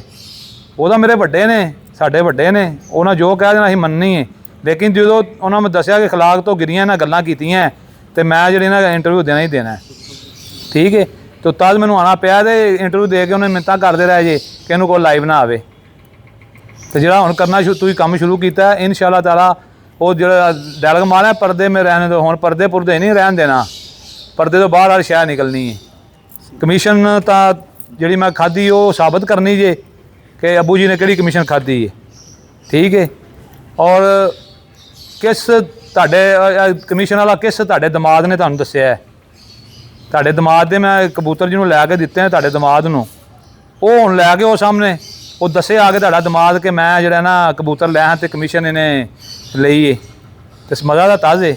ਉਹਦਾ ਮੇਰੇ ਵੱਡੇ ਨੇ, ਸਾਡੇ ਵੱਡੇ ਨੇ, ਉਹਨਾਂ ਜੋ ਕਹਿ ਦੇਣਾ ਅਸੀਂ ਮੰਨਣੀ ਹੈ। ਲੇਕਿਨ ਜਦੋਂ ਉਹਨਾਂ ਨੂੰ ਦੱਸਿਆ ਕਿ ਇਖਲਾਕ ਤੋਂ ਗਿਰੀਆਂ ਨਾਲ ਗੱਲਾਂ ਕੀਤੀਆਂ, ਤੇ ਮੈਂ ਜਿਹੜੀ ਨਾ ਇੰਟਰਵਿਊ ਦੇਣਾ ਹੀ ਦੇਣਾ। ਠੀਕ ਹੈ, ਤੇ ਤਦ ਮੈਨੂੰ ਆਉਣਾ ਪਿਆ ਤੇ ਇੰਟਰਵਿਊ ਦੇ ਕੇ ਉਹਨੇ ਮਿੰਨਤਾਂ ਕਰਦੇ ਰਹੇ ਜੇ ਕਿ ਇਹਨੂੰ ਕੋਈ ਲਾਈਵ ਨਾ ਆਵੇ। ਤੇ ਜਿਹੜਾ ਹੁਣ ਕਰਨਾ ਤੁਸੀਂ ਕੰਮ ਸ਼ੁਰੂ ਕੀਤਾ, ਇਨਸ਼ਾਅੱਲਾ ਤਾਲਾ ਉਹ ਜਿਹੜਾ ਡਾਇਲੌਗ ਮਾਰਿਆ, ਪਰਦੇ ਮੇ ਰਹਿਣੇ ਤੋਂ, ਹੁਣ ਪਰਦੇ ਪੁਰਦੇ ਨਹੀਂ ਰਹਿਣ ਦੇਣਾ। ਪਰਦੇ ਤੋਂ ਬਾਹਰ ਵਾਲੀ ਸ਼ੈ ਨਿਕਲਣੀ ਹੈ। ਕਮਿਸ਼ਨ ਤਾਂ ਜਿਹੜੀ ਮੈਂ ਖਾਧੀ ਉਹ ਸਾਬਤ ਕਰਨੀ ਜੇ ਕਿ ਅੱਬੂ ਜੀ ਨੇ ਕਿਹੜੀ ਕਮਿਸ਼ਨ ਖਾਧੀ ਹੈ। ਠੀਕ ਹੈ, ਔਰ ਕਿਸ ਤੁਹਾਡੇ ਕਮਿਸ਼ਨ ਵਾਲਾ ਕਿਸ ਤੁਹਾਡੇ ਦਿਮਾਗ ਨੇ ਤੁਹਾਨੂੰ ਦੱਸਿਆ ਹੈ। ਤੁਹਾਡੇ ਦਿਮਾਗ ਦੇ ਮੈਂ ਕਬੂਤਰ ਜੀ ਨੂੰ ਲੈ ਕੇ ਦਿੱਤੇ ਨੇ, ਤੁਹਾਡੇ ਦਿਮਾਗ ਨੂੰ ਉਹ ਹੁਣ ਲੈ ਕੇ ਉਹ ਸਾਹਮਣੇ ਉਹ ਦੱਸੇ ਆ ਕੇ ਤੁਹਾਡਾ ਦਿਮਾਗ ਕਿ ਮੈਂ ਜਿਹੜਾ ਨਾ ਕਬੂਤਰ ਲਿਆ ਤੇ ਕਮਿਸ਼ਨ ਇਹਨੇ ਲਈ ਹੈ। ਤੇ ਮਜ਼ਾ ਦਾ ਤਾਜ਼ੇ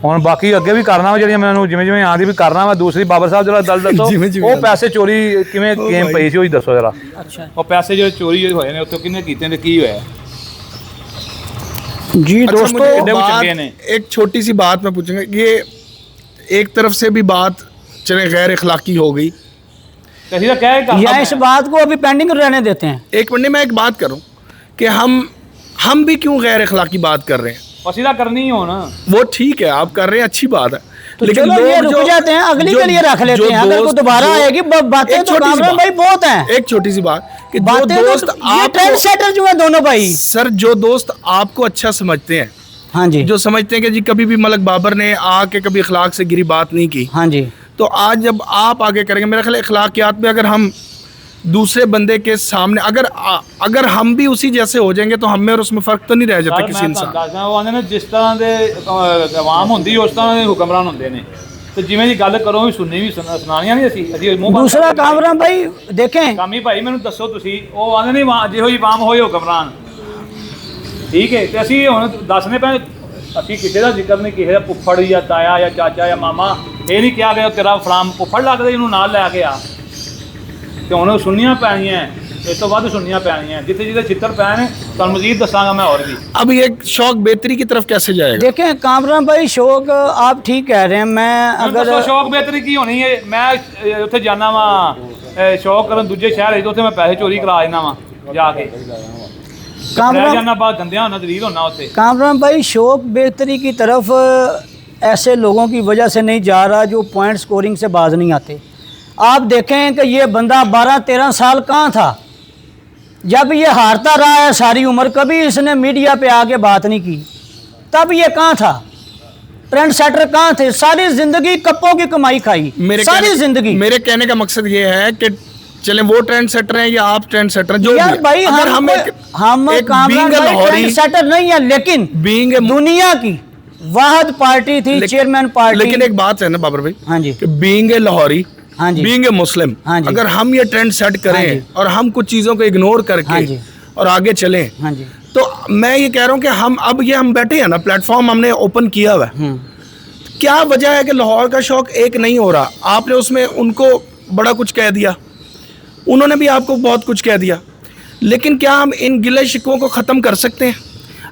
ਹੁਣ ਬਾਕੀ ਅੱਗੇ ਵੀ ਕਰਨਾ ਵਾ, ਜਿਹੜੀਆਂ ਮੈਨੂੰ ਜਿਵੇਂ ਆਉਂਦੀ ਵੀ ਕਰਨਾ ਵਾ। ਦੂਸਰੀ ਬਾਬਰ ਸਾਹਿਬ ਜਿਹੜਾ ਗੱਲ ਦੱਸੋ, ਉਹ ਪੈਸੇ ਚੋਰੀ ਕਿਵੇਂ ਗੇਮ ਪਈ ਸੀ, ਉਹ ਹੀ ਦੱਸੋ ਜਰਾ। अच्छा, ਉਹ ਪੈਸੇ ਜਿਹੜੇ ਚੋਰੀ ਹੋਏ ਨੇ ਉੱਥੋਂ ਕਿਹਨੇ ਕੀਤੇ ਨੇ, ਕੀ ਹੋਇਆ जी अच्छा, दोस्तों, मुझे वो बात- चंगे ने। एक छोटी सी बात मैं पूछूंगा, ये एक तरफ से भी बात चले गैर अखलाकी हो गई। ਅਸੀਂ ਤਾਂ ਕਹਿ या इस बात को अभी पेंडिंग रहने देते हैं। एक मिनट मैं एक बात करूं कि हम भी क्यों गैर अखलाकी बात कर रहे हैं। ਅਸੀਂ ਤਾਂ करनी ही हो ना। वो ठीक है, आप कर रहे हैं, अच्छी बात है। तो चलो ये रुक जाते हैं, अगली के लिए रख लेते हैं। अगर कोई दोबारा आएगी बातें तो कामरान भाई बहुत हैं। एक छोटी सी बात कि जो बातें दोस्त तो ये ट्रेंड सेटर जो है दोनों भाई, सर जो दोस्त आपको अच्छा समझते हैं, हाँ जी, जो समझते हैं कि जी कभी भी मलक बाबर ने आके कभी अखलाक से गिरी बात नहीं की, हाँ जी, तो आज जब आप आगे करेंगे, मेरा ख्याल है अखलाकियात में अगर हम दूसरे बंदे के सामने अगर हम भी उसी जैसे हो जाएंगे तो हमें और उसमें फ़र्क तो नहीं रह जाता किसी इंसान। ਦੱਸਦਾ ਉਹ ਆਂਦੇ ਨੇ ਜਿਸ ਤਰ੍ਹਾਂ ਦੇ ਆਵਾਮ ਹੁੰਦੀ ਉਸ ਤਰ੍ਹਾਂ ਦੇ ਹੁਕਮਰਾਨ ਹੁੰਦੇ ਨੇ। ਤੇ ਜਿਵੇਂ ਦੀ ਗੱਲ ਕਰੋ ਵੀ ਸੁਣਨੀ ਵੀ ਸੁਣਾਣੀਆਂ ਨਹੀਂ ਅਸੀਂ ਮੂੰਹ ਬੰਦ दूसरा कामरान भाई देखें, ਕਾਮੀ ਭਾਈ ਮੈਨੂੰ ਦੱਸੋ ਤੁਸੀਂ, ਉਹ ਆਂਦੇ ਨੇ ਜਿਹੋ ਜਿਹੀ ਆਵਾਮ ਹੋਏ ਹੁਕਮਰਾਨ। ਠੀਕ ਹੈ, ਤੇ ਅਸੀਂ ਹੁਣ ਦੱਸਣੇ ਪਏ, ਅਸੀਂ ਕਿਸੇ ਦਾ ਜ਼ਿਕਰ ਨਹੀਂ, ਕਿਸੇ ਦਾ ਫੁੱਫੜ ਜਾਂ ਤਾਇਆ ਜਾਂ ਚਾਚਾ ਜਾਂ ਮਾਮਾ ਇਹ ਨਹੀਂ ਕਿਹਾ ਗਿਆ ਤੇਰਾ ਫਲਾਮ ਫੁੱਫੜ ਲੱਗਦਾ ਇਹਨੂੰ ਨਾਲ ਲੈ ਕੇ ਆ। ਤੇ ਹੁਣ ਉਹ ਸੁਣਨੀਆਂ ਪੈਣੀਆਂ, ਇਸ ਤੋਂ ਵੱਧ ਸੁਣਨੀਆਂ ਪੈਣੀਆਂ। ਜਿੱਥੇ ਜਿੱਥੇ ਚਿੱਤਰ ਪੈ ਨੇ ਤੁਹਾਨੂੰ ਮਜ਼ੀਦ ਦੱਸਾਂਗਾ ਮੈਂ ਹੋਰ ਵੀ। अब ये शौक बेहतरी की तरफ कैसे जाएगा। देखें कामरान भाई शौक आप ठीक कह रहे हैं। मैं ਅਗਰ अगर ਸ਼ੌਕ ਬਿਹਤਰੀ ਕੀ ਹੋਣੀ ਹੈ, ਮੈਂ ਉੱਥੇ ਜਾਣਾ ਵਾ ਸ਼ੌਕ ਕਰਨ ਦੂਜੇ ਸ਼ਹਿਰ ਵਿੱਚ, ਉੱਥੇ ਮੈਂ ਪੈਸੇ ਚੋਰੀ ਕਰਾ ਜਾਂਦਾ ਵਾ ਜਾ ਕੇ। ਰਹਿ कामरान ਜਾਣਾ ਬਾਅਦ ਗੰਦਿਆਂ ਹੋਣਾ ਦਲੀਲ ਹੋਣਾ ਉੱਥੇ। कामरान भाई शौक बेहतरी की तरफ ऐसे लोगों की वजह से नहीं जा रहा जो पॉइंट स्कोरिंग से बाज नहीं आते। आप देखें कि ये बंदा 12-13 साल कहाँ था जब ये हारता रहा है सारी उम्र, कभी इसने मीडिया पे आके बात नहीं की। तब ये कहाँ था, ट्रेंड सेटर कहाँ थे, सारी जिंदगी कप्पों की कमाई खाई, सारी जिंदगी। मेरे कहने का मकसद ये है कि चलें वो ट्रेंड सेटर हैं या आप ट्रेंड सेटर हैं, जो यार भी भाई, अगर हम एक कामरान being a भाई लाहौरी, ट्रेंड सेटर नहीं है, लेकिन being a- दुनिया की वाहिद पार्टी थी, चेयरमैन पार्टी। लेकिन एक बात है ना बाबर भाई, हाँ जी, कि बीइंग ए लाहौरी, हाँ जी, बीइंग ए मुस्लिम, हाँ जी, अगर हम ये ट्रेंड सेट हाँ जी, करें और हम कुछ चीज़ों को इग्नोर हाँ करके जी, और आगे चलें, हाँ जी, तो मैं ये कह रहा हूँ कि हम बैठे हैं ना, प्लेटफॉर्म हमने ओपन किया हुआ है, क्या वजह है कि लाहौर का शौक एक नहीं हो रहा? आपने उसमें उनको बड़ा कुछ कह दिया, उन्होंने भी आपको बहुत कुछ कह दिया, लेकिन क्या हम इन गिले शिकवों को ख़त्म कर सकते हैं?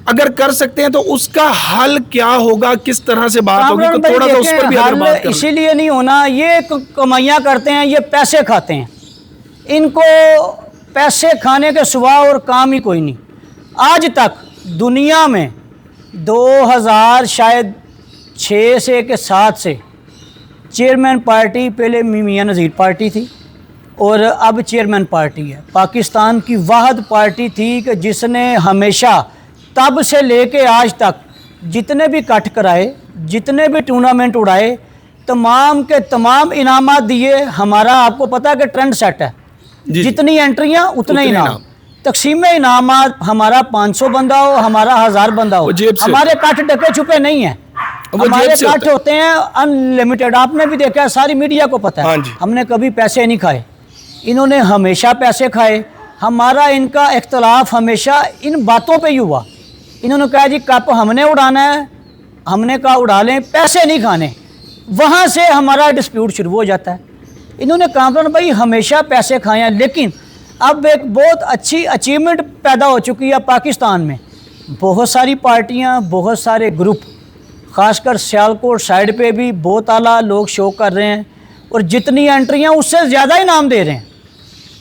अगर कर सकते हैं तो उसका हल क्या होगा, किस तरह से बात होगी? तो थोड़ा सा उस पर भी अगर बात कर लें। इसीलिए नहीं होना, ये कमाइयाँ करते हैं, ये पैसे खाते हैं, इनको पैसे खाने के सिवा और काम ही कोई नहीं। आज तक दुनिया में 2000 शायद 6 से के 7 से चेयरमैन पार्टी, पहले मियां नज़ीर पार्टी थी और अब चेयरमैन पार्टी है। पाकिस्तान की वाहिद पार्टी थी कि जिसने हमेशा तब से लेके आज तक जितने भी कट कराए, जितने भी टूर्नामेंट उड़ाए, तमाम के तमाम इनामात दिए। हमारा आपको पता है कि ट्रेंड सेट है, जितनी एंट्रियां उतने इनाम, तकसीम इनामात। हमारा 500 बंदा हो, हमारा 1000 बंदा हो, हमारे कट डके छुपे नहीं है, हमारे कट होते हैं अनलिमिटेड। आपने भी देखा है, सारी मीडिया को पता है, हमने कभी पैसे नहीं खाए, इन्होंने हमेशा पैसे खाए। हमारा इनका इख्तलाफ हमेशा इन बातों पे ही हुआ। इन्होंने कहा जी कप हमने उड़ाना है, हमने कहा उड़ा लें, पैसे नहीं खाने। वहाँ से हमारा डिस्प्यूट शुरू हो जाता है। इन्होंने कामरान भाई हमेशा पैसे खाए हैं, लेकिन अब एक बहुत अच्छी अचीवमेंट पैदा हो चुकी है पाकिस्तान में। बहुत सारी पार्टियाँ, बहुत सारे ग्रुप, ख़ासकर सियालकोट साइड पे भी बहुत आला लोग शो कर रहे हैं और जितनी एंट्रियाँ उससे ज़्यादा इनाम दे रहे हैं।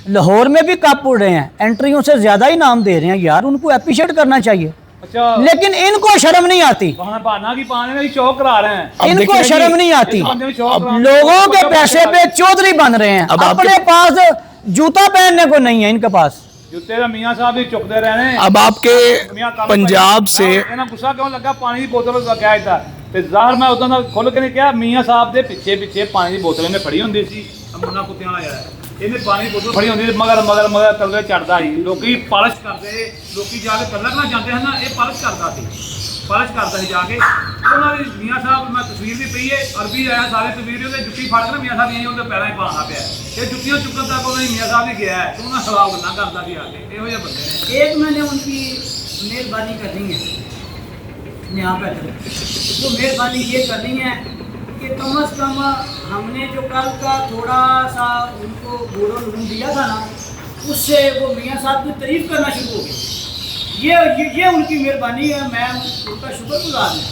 लाहौर में भी कप उड़ रहे हैं, एंट्रियों से ज़्यादा इनाम दे रहे हैं। यार उनको अप्रिशिएट करना चाहिए। अच्छा, लेकिन इनको शर्म नहीं आती, चौक करा रहे हैं, इनको शर्म नहीं आती। लोगों के पैसे पे चौधरी बन रहे हैं, अपने पास जूता पहनने को नहीं है इनके पास। जूते मियां साहब ही चुकते रहने। अब आपके पंजाब से गुस्सा क्यों लगा? पानी की बोतल क्या था ते ज़ाहिर मैं उਦੋਂ ਦਾ ਖੁੱਲ ਕੇ ਨਹੀਂ ਕਿਹਾ, ਮੀਆਂ ਸਾਹਿਬ ਦੇ ਪਿੱਛੇ ਪਾਣੀ ਦੀ ਬੋਤਲ ਇਹਨੇ ਫੜੀ ਹੁੰਦੀ ਸੀ, ਮੁੰਨਾ ਕੁੱਤਿਆਂ ਵਾਲਾ ਯਾਰ, ਇਹਨੇ ਪਾਣੀ ਦੀ ਬੋਤਲ ਫੜੀ ਹੁੰਦੀ, ਮਗਰ ਤਲਵੇ ਚੜਦਾ ਸੀ। ਲੋਕੀ ਪਾਲਿਸ਼ ਕਰਦੇ, ਲੋਕੀ ਜਾ ਕੇ ਕੱਲਾ ਨਾ ਜਾਂਦੇ ਹਨ, ਇਹ ਪਾਲਿਸ਼ ਕਰਦਾ ਸੀ ਜਾ ਕੇ। ਉਹਨਾਂ ਦੀ ਮੀਆਂ ਸਾਹਿਬ, ਮੈਂ ਤਸਵੀਰ ਵੀ ਪਈ ਹੈ, ਅਰਬੀ ਆਇਆ ਸਾਰੇ ਤਸਵੀਰ, ਉਹਦੇ ਜੁੱਤੀ ਫੜ ਕੇ ਨਾ ਮੀਆਂ ਸਾਹਿਬ ਇਹੀ ਉਹਦੇ ਪੈਰਾਂ 'ਚ ਪਾਣਾ ਪਿਆ, ਇਹ ਜੁੱਤੀਆਂ ਚੁੱਕਣ ਤੱਕ ਉਹਨਾਂ ਦੀ ਮੀਆਂ ਸਾਹਿਬ ਵੀ ਗਿਆ ਹੈ, ਤੇ ਉਹਨਾਂ ਸਵਾਲ ਗੱਲਾਂ ਕਰਦਾ ਸੀ ਆ ਕੇ। ਇਹੋ ਜਿਹੇ ਬੰਦੇ ਨੇ। एक मैंने उनकी मेहरबानी करनी है यहाँ पर, वो मेहरबानी ये करनी है कि कम अज़ कम हमने जो कल का थोड़ा सा उनको गोल्डन रूम दिया था ना, उससे वो मियाँ साहब की तारीफ़ करना शुरू हो गई। ये उनकी मेहरबानी है, मैं उनका शुक्रगुजार हूँ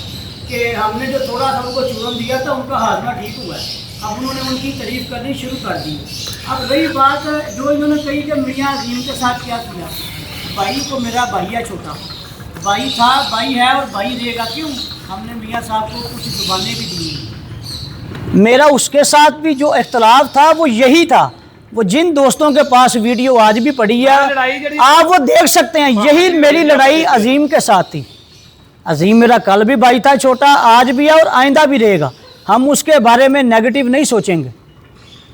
कि हमने जो थोड़ा सा उनको चूरन दिया था, उनका हाजमा ठीक हुआ है। अब उन्होंने उनकी तारीफ़ करनी शुरू कर दी। अब रही बात जो इन्होंने कही कि मियाँ अज़ीम के साथ क्या किया, भाई को मेरा भाई है, छोटा भाई था, भाई है और भाई रहेगा। क्यों? हमने मियाँ साहब को कुछ जुबानें भी दी। मेरा उसके साथ भी जो इख्तलाफ था वो यही था। वो जिन दोस्तों के पास वीडियो आज भी पड़ी है, आप वो देख सकते हैं, यही मेरी लड़ाई अजीम के साथ थी। अजीम मेरा कल भी भाई था, छोटा, आज भी है और आइंदा भी रहेगा। हम उसके बारे में नेगेटिव नहीं सोचेंगे।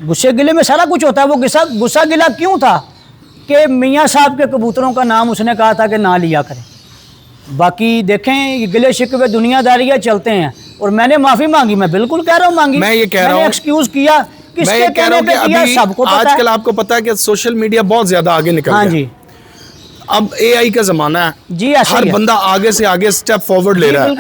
गुस्से गिले में सारा कुछ होता है। वो गुस्सा गिला क्यों था कि मियाँ साहब के कबूतरों का नाम उसने कहा था कि ना लिया करें। बाकी देखें, ये गिले शिकवे दुनियादारियाँ चलते हैं और मैंने माफ़ी मांगी, मैं बिल्कुल कह रहा हूँ मांगी, मैं ये कह रहा हूँ, एक्सक्यूज़ किया, किसके कहने पे किया सबको पता है। आजकल आपको पता है कि सोशल मीडिया बहुत ज़्यादा आगे निकल गया। हाँ जी, अब AI का ज़माना है जी, हर बंदा आगे से आगे स्टेप फॉरवर्ड ले रहा है,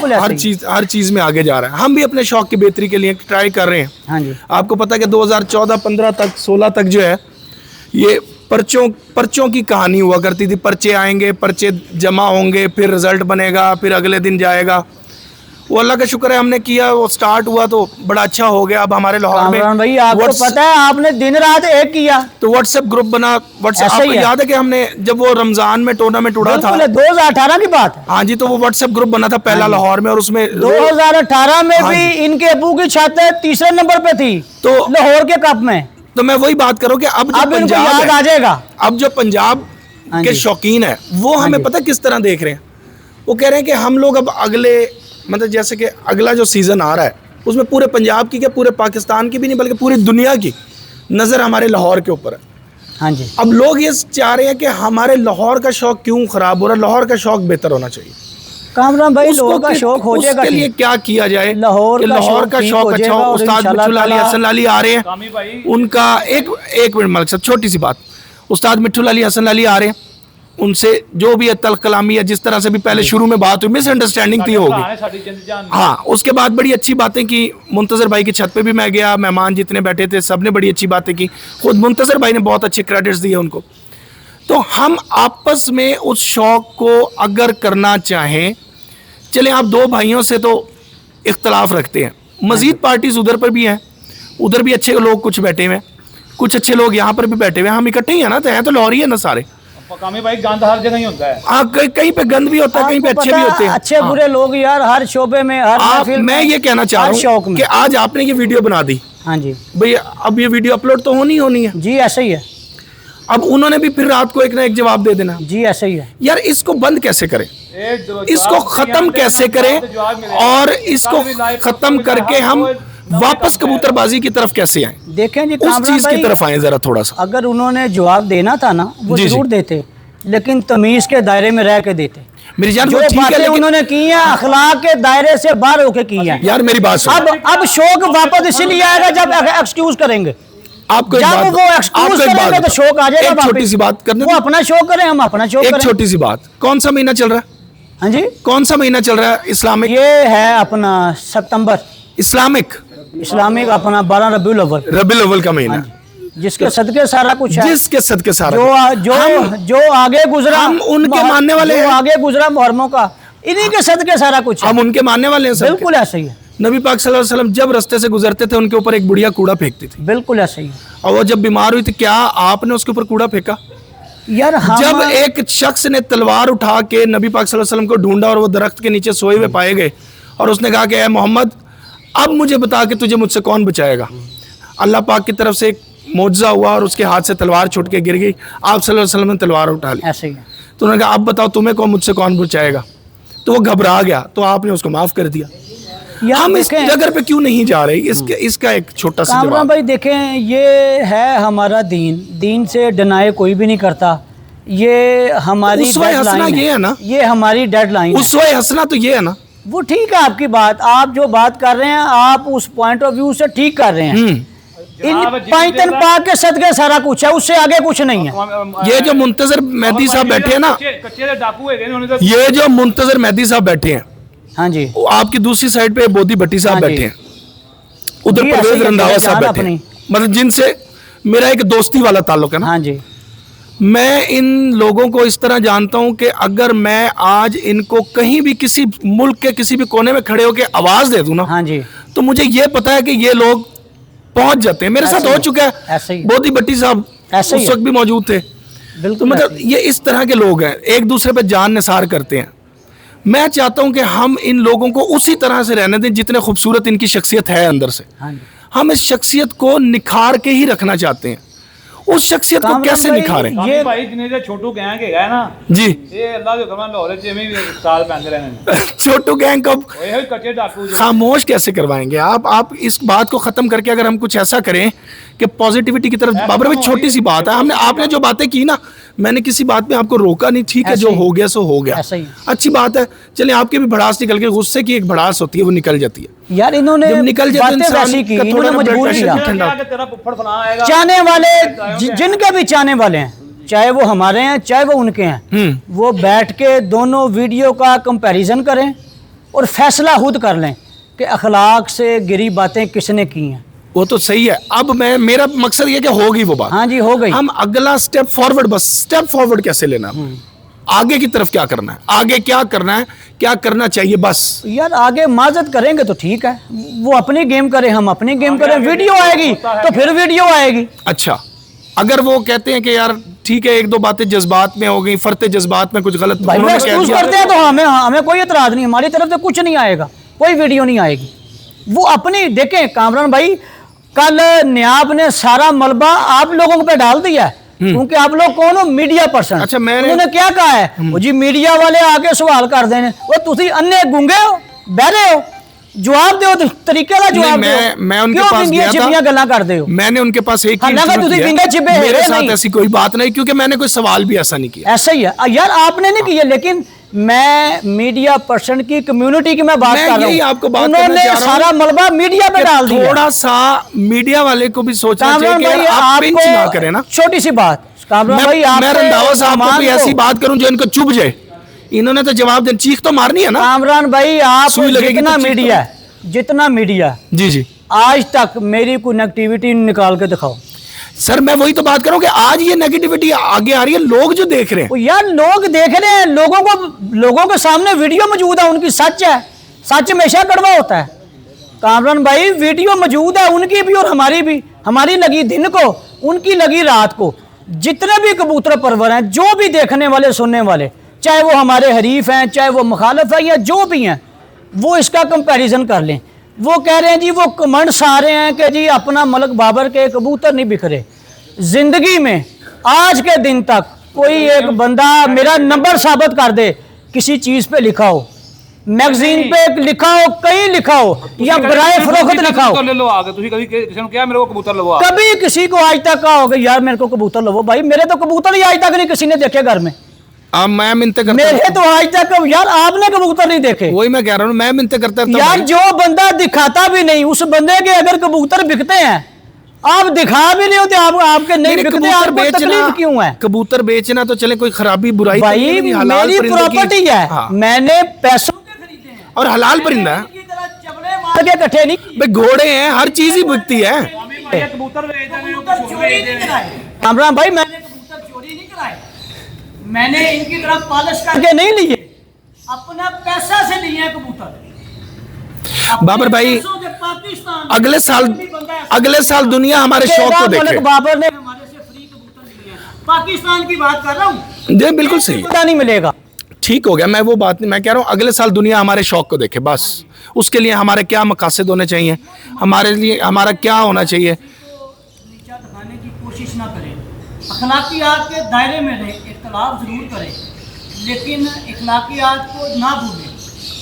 हर चीज़ में आगे जा रहा है। हम भी अपने शौक की बेहतरी के लिए ट्राई कर रहे हैं। हाँ जी, आपको पता है कि 2014-15 तक 16 तक जो है ये पर्चों की कहानी हुआ करती थी। पर्चे आएंगे, पर्चे जमा होंगे, फिर रिजल्ट बनेगा, फिर अगले दिन जाएगा। वो अल्लाह का शुक्र है हमने किया, वो स्टार्ट हुआ तो बड़ा अच्छा हो गया। अब हमारे लाहौर में भाई आपको पता है, आपने दिन रात एक किया, तो व्हाट्सएप ग्रुप बना। व्हाट्सएप याद है कि हमने जब वो रमजान में टूर्नामेंट उड़ा था, 2018 की बात है। हाँ जी, तो वो व्हाट्सएप ग्रुप बना था पहला लाहौर में, और उसमें 2018 में भी इनके अबू की छत 3रे नंबर पे थी, तो लाहौर के कप में। तो मैं वही बात करूं कि अब पंजाब याद आ जाएगा। अब जो पंजाब के शौकीन है वो हमें पता किस तरह देख रहे हैं। वो कह रहे हैं कि हम लोग अब अगले, मतलब जैसे कि अगला जो सीज़न आ रहा है उसमें पूरे पंजाब की, क्या पूरे पाकिस्तान की भी नहीं बल्कि पूरी दुनिया की नज़र हमारे लाहौर के ऊपर है। हाँ जी। अब लोग ये चाह रहे हैं कि हमारे लाहौर का शौक क्यों खराब हो रहा है, लाहौर का शौक बेहतर होना चाहिए। कामरान भाई उसको लाहौर का शौक हो जाएगा, उसके लिए ठीक। क्या किया जाए? लाहौर कि का लाहौर शौक का ठीक शौक हो अच्छा जाएगा हो। और उस्ताद इंशाल्लाह मिट्ठू लाली ताला- हसन लाली आ रहे हैं, उनका एक मिनट मलिक साहब, छोटी सी बात, उस्ताद मिट्ठू लाली हसन लाली आ रहे हैं, उनसे जो भी तल कलामी या जिस तरह से भी पहले शुरू में बात हुई, मिसअंडरस्टैंडिंग थी होगी। हाँ, उसके बाद बड़ी अच्छी बातें की। मुंतजर भाई की छत पे भी मैं गया, मेहमान जितने बैठे थे सब ने बड़ी अच्छी बातें की, खुद मुंतजर भाई ने बहुत अच्छे क्रेडिट्स दिए उनको। तो हम आपस में उस शौक को अगर करना चाहें, चलें, आप दो भाइयों से तो इख्तलाफ रखते हैं, मजीद पार्टीज उधर पर भी हैं, उधर भी अच्छे लोग कुछ बैठे हुए हैं, कुछ अच्छे लोग यहाँ पर भी बैठे हुए हैं, हम इकट्ठे ही हैं ना, तो हैं तो लाहौर ही है ना सारे। कामी भाई गंद हर जगह ही होता है। हाँ, कहीं पे गंद भी होता है, कहीं पे आपको अच्छे पता भी है, होते हैं। अच्छे बुरे लोग यार हर शोबे में, हर आप, महफिल मैं में, ये कहना चाह हर रहा शौक हूँ में। कि आज आपने ये वीडियो बना दी हाँ जी भाई, अब ये वीडियो अपलोड तो होनी है। जी, ऐसा ही है अब उन्होंने भी फिर रात को एक ना एक जवाब दे देना। जी, ऐसा ही है। यार इसको बंद कैसे करें, इसको खत्म कैसे करें, और इसको खत्म करके हम वापस कबूतरबाजी की तरफ कैसे आए, देखें जी उस कामरान चीज की भाई, तरफ आए जरा थोड़ा सा। अगर उन्होंने जवाब देना था ना वो जी, जी। जरूर देते, लेकिन तमीज के दायरे में रह के देते। मेरी जान, जो वो ठीक है, बातें लेकिन उन्होंने की हैं अखलाक के दायरे से बाहर होके की हैं। यार मेरी बात सुनो। अब शौक वापस इसीलिए आएगा जब एक्सक्यूज करेंगे। आपको एक जब बात, वो एक्सक्यूज आपको एक करेंगे बात तो शौक आ जाएगा एक छोटी वापस। सी बात करने वो दो। अपना शौक करें, हम अपना शौक एक करें। छोटी सी बात, कौन सा महीना चल रहा है, हाँ जी, कौन सा महीना चल रहा है इस्लामिक? ये है अपना सितंबर, इस्लामिक इस्लामिक अपना 12 रबीउल अव्वल, रबीउल अव्वल का महीना, जिसके सदके सारा कुछ है। जिसके सदके सारा जो आगे गुजरा, हम उनके मानने वाले जो हैं। आगे गुजरा मुहर्रमों का, इन्हीं के सदके सारा कुछ है। हम उनके मानने वाले हैं सब। बिल्कुल ऐसा ही है, नबी पाक सल्लल्लाहु अलैहि वसल्लम जब रास्ते से गुजरते थे उनके ऊपर एक बुढ़िया कूड़ा फेंकती थी, बिल्कुल ऐसा ही है। और वो जब बीमार हुई थी, क्या आपने उसके ऊपर कूड़ा फेंका? यार जब एक शख्स ने तलवार उठा के नबी पाक सल्लल्लाहु अलैहि वसल्लम को ढूंढा और वो दरख्त के नीचे सोए हुए पाए गए, और उसने कहा कि ए मोहम्मद, अब मुझे बता कि तुझे मुझसे कौन बचाएगा। अल्लाह पाक की तरफ से एक मौजज़ा हुआ और उसके हाथ से तलवार छूट के गिर गई, आप सल्लल्लाहु अलैहि वसल्लम ने तलवार उठा ली। ऐसा ही है। तो उन्होंने कहा अब बताओ तुम्हें कौन, मुझसे कौन बचाएगा? तो वो घबरा गया, तो आपने उसको माफ़ कर दिया। यार हम इस देखें, जगह पे क्यों नहीं जा रहे, इसका एक छोटा सा कामरान जवाब। भाई देखें, ये है हमारा दीन से डिनाई कोई भी नहीं करता। ये हमारी उसवा हसना डेडलाइन ये है ना, ये हमारी डेडलाइन है। उसवा हसना तो ये है ना। वो ठीक है आपकी बात, आप जो बात कर रहे हैं आप उस पॉइंट ऑफ व्यू से ठीक कर रहे हैं। इन पैतन पाक के सदके सारा कुछ है, उससे आगे कुछ नहीं है। ये जो मुंतजर मेहदी साहब बैठे हैं ना, ये जो मुंतजर मेहदी साहब बैठे हैं, हाँ जी, वो आपकी दूसरी साइड पे बोदी भट्टी साहब हाँ जी। बैठे हैं, उधर जी, परवेज ऐसे ही रंधावा है, साहब जान बैठे हैं, अपनी। मतलब जिनसे मेरा एक दोस्ती वाला ताल्लुक है ना। हाँ जी, मैं इन लोगों को इस तरह जानता हूं कि अगर मैं आज इनको कहीं भी किसी मुल्क के किसी भी कोने में खड़े होकर आवाज़ दे दूं ना, हाँ जी, तो मुझे ये पता है कि ये लोग पहुंच जाते हैं। मेरे साथ हो चुका है, ऐसे ही बोधी भट्टी साहब ऐसे ही उस वक्त भी मौजूद थे। तो बिल्कुल मतलब ऐसे ही। ये इस तरह के लोग हैं, एक दूसरे पे जान निसार करते हैं। मैं चाहता हूं कि हम इन लोगों को उसी तरह से रहने दें जितने खूबसूरत इनकी शख्सियत है अंदर से। हाँ जी। हम इस शख्सियत को निखार के ही रखना चाहते हैं। उस शख्सियत को कामरान कैसे भाई, निखारें? ये भाई जिन्हें छोटू गैंग है ना जी, ये अल्लाह के करम लाहौर च में साल पैंदे रहने छोटू गैंग को ओए होए कच्चे डाकू जो खामोश कैसे करवाएंगे आप इस बात को ख़त्म करके अगर हम कुछ ऐसा करें कि पॉजिटिविटी की तरफ। बाबर भाई छोटी सी बात है, हमने आपने जो बातें की ना, मैंने किसी बात में आपको रोका नहीं, ठीक है, ऐसे जो ही। हो गया सो हो गया, ऐसे ही। अच्छी बात है। चलिए आपके भी भड़ास निकल के, गुस्से की एक भड़ास होती है वो निकल जाती है। यार इन्होंने जब निकल जाते बातें इंसान वैसी की, का थोड़ा इन्होंने ना blood मजबूर pressure किया। भी ठंडा क्या तेरा फुफड़ फलाना आएगा चाहने वाले जिनके भी चाहने वाले हैं, चाहे वो हमारे हैं चाहे वो उनके हैं, वो बैठ के दोनों वीडियो का कंपैरिजन करें और फैसला खुद कर लें कि अखलाक से गिरी बातें किसने की हैं। वो तो सही है। अब मेरा मकसद ये कि होगी वो बात, हाँ जी, हो गई। हम अगला स्टेप फॉरवर्ड, बस स्टेप फॉरवर्ड कैसे लेना, आगे की तरफ क्या करना है, आगे क्या करना है, क्या करना चाहिए, बस। यार आगे माजत करेंगे तो ठीक है, वो अपनी गेम करें, हम अपनी गेम करें, वीडियो आएगी तो फिर वीडियो आएगी। अच्छा, अगर वो कहते हैं कि यार ठीक है, एक दो बातें जज्बात में हो गई, फरते जज्बात में कुछ गलत भाई वो उन्होंने कह एक्सक्यूज दिया, करते हैं तो हमें कोई एतराज नहीं, हमारी तरफ से कुछ नहीं आएगा, कोई वीडियो नहीं आएगी। वो अपनी देखें कामरान भाई, कल न्याब ने सारा मलबा आप लोगों पे डाल दिया है, क्योंकि आप लोग कौन हो, मीडिया पर्सन। अच्छा, उन्होंने क्या कहा है, वो जी मीडिया वाले आके सवाल कर देने, वो तुसी अन्ने गूंगे हो, बहरे हो, जवाब दो, तरीके का जवाब दो। मैं उनके क्यों पास विंगियां गया चिपियां था, गल्ला करते हो? मैंने उनके पास एक ही हालांकि इंटरव्यू तुसी किया, विंगा चिपे मेरे हेरे साथ नहीं। ऐसी कोई बात नहीं, क्योंकि मैंने कोई सवाल भी ऐसा नहीं किया। ऐसा ही है यार, आपने नहीं किया, लेकिन मैं मीडिया पर्सन की कम्युनिटी की मैं बात मैं कर रहा यही हूं। आपको बात करना उन्होंने चाह रहा हूं सारा मलबा मीडिया पे कि डाल दिया। थोड़ा सा मीडिया वाले को भी सोचना चाहिए कामरान कि भाई, यार आप पिंच ना करें ना। छोटी सी बात, कामरान भाई, मैं आपके रंधावा साहब को सामान भी ऐसी बात करूं जो इनको चुभ जाए। इन्होंने तो जवाब दे, चीख तो मारनी है ना। कामरान भाई, आप सुई लगेगी जितना तो चीख मीडिया जितना मीडिया जी जी आज तक मेरी कोई नेगेटिविटी निकाल के दिखाओ। सर, मैं वही तो बात करूं कि आज ये नेगेटिविटी आगे आ रही है, लोग जो देख रहे हैं। वो यार लोग देख रहे हैं, लोगों के सामने वीडियो मौजूद है, उनकी सच है, सच हमेशा कड़वा होता है। कामरान भाई, वीडियो मौजूद है उनकी भी और हमारी भी, हमारी लगी दिन को, उनकी लगी रात को। जितने भी कबूतर परवर हैं, जो भी देखने वाले सुनने वाले, चाहे वो हमारे हरीफ हैं, चाहे वो मुखालिफ हैं, या जो भी हैं, वो इसका कंपैरिजन कर लें। वो कह रहे हैं जी, वो कमेंट्स आ रहे हैं कि जी अपना मलक बाबर के कबूतर नहीं बिखरे। जिंदगी में आज के दिन तक कोई एक बंदा मेरा नंबर साबित कर दे, किसी चीज़ पे लिखा हो, मैगजीन पे लिखा हो, कहीं लिखा हो, या बराए फरोख्त लिखा हो, ले लो आगे, तुसी कभी किसी ने क्या मेरे को कबूतर लवो आ? कभी किसी को आज तक कहा होगा यार मेरे को कबूतर लवो। भाई मेरे तो कबूतर ही आज तक नहीं किसी ने देखे घर में। अब मैं मिन्नतें करता मेरे तो आज तक यार आपने कबूतर नहीं देखे। वही मैं कह रहा हूँ, मैं मिन्नतें करता था यार भाई। जो बंदा दिखाता भी नहीं, उस बंदे के अगर कबूतर बिकते हैं, आप दिखा भी नहीं होते, आप आपके नहीं मेरे बिकते, कबूतर आपको तकलीफ क्यों है? कबूतर बेचना तो चले, कोई खराबी बुराई तो नहीं भाई है, लेकिन हलाल मेरी परिंदे की- प्रॉपर्टी है, हाँ। मैंने पैसों के खरीदे हैं, और हलाल परिंदा है इनकी तरह चबड़े मार के इकट्ठे नहीं। भाई, घोड़े हैं, हर चीज ही बिकती है। कबूतर चोरी नहीं कराए कामरान भाई, मैंने कबूतर चोरी नहीं कराए, मैंने इनकी तरफ पॉलिश करके नहीं लिए, अपना पैसा से लिए हैं कबूतर। बाबर भाई, पैसों से पाकिस्तान अगले साल दुनिया हमारे शौक को देखे। मलिक बाबर ने हमारे से फ्री कबूतर लिए हैं। पाकिस्तान की बात कर रहा हूँ, जी बिल्कुल सही है। पता नहीं मिलेगा। ठीक हो गया, मैं वो बात नहीं, मैं कह रहा हूँ अगले साल दुनिया हमारे शौक को देखे, बस उसके लिए हमारे क्या मकासद होने चाहिए, हमारे लिए हमारा क्या होना चाहिए। नीचा दिखाने की कोशिश ना करें, अखलाकियात के दायरे में रहे, इख्तलाफ ज़रूर करें, लेकिन अखलाकियात को ना भूलें।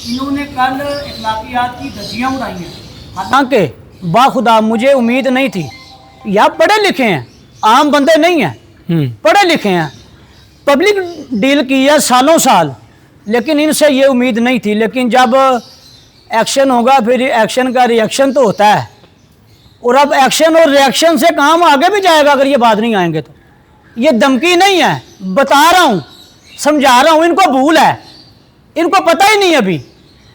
इन्होंने कल अखलाकियात की धज्जियाँ उड़ाई हैं, हालांकि बाखुदा मुझे उम्मीद नहीं थी। या पढ़े लिखे हैं, आम बंदे नहीं हैं, पढ़े लिखे हैं, पब्लिक डील की है सालों साल, लेकिन इनसे ये उम्मीद नहीं थी। लेकिन जब एक्शन होगा, फिर एक्शन का रिएक्शन तो होता है, और अब एक्शन और रिएक्शन से काम आगे भी जाएगा अगर ये बात नहीं आएंगे तो। ये धमकी नहीं है, बता रहा हूँ, समझा रहा हूँ, इनको भूल है, इनको पता ही नहीं अभी।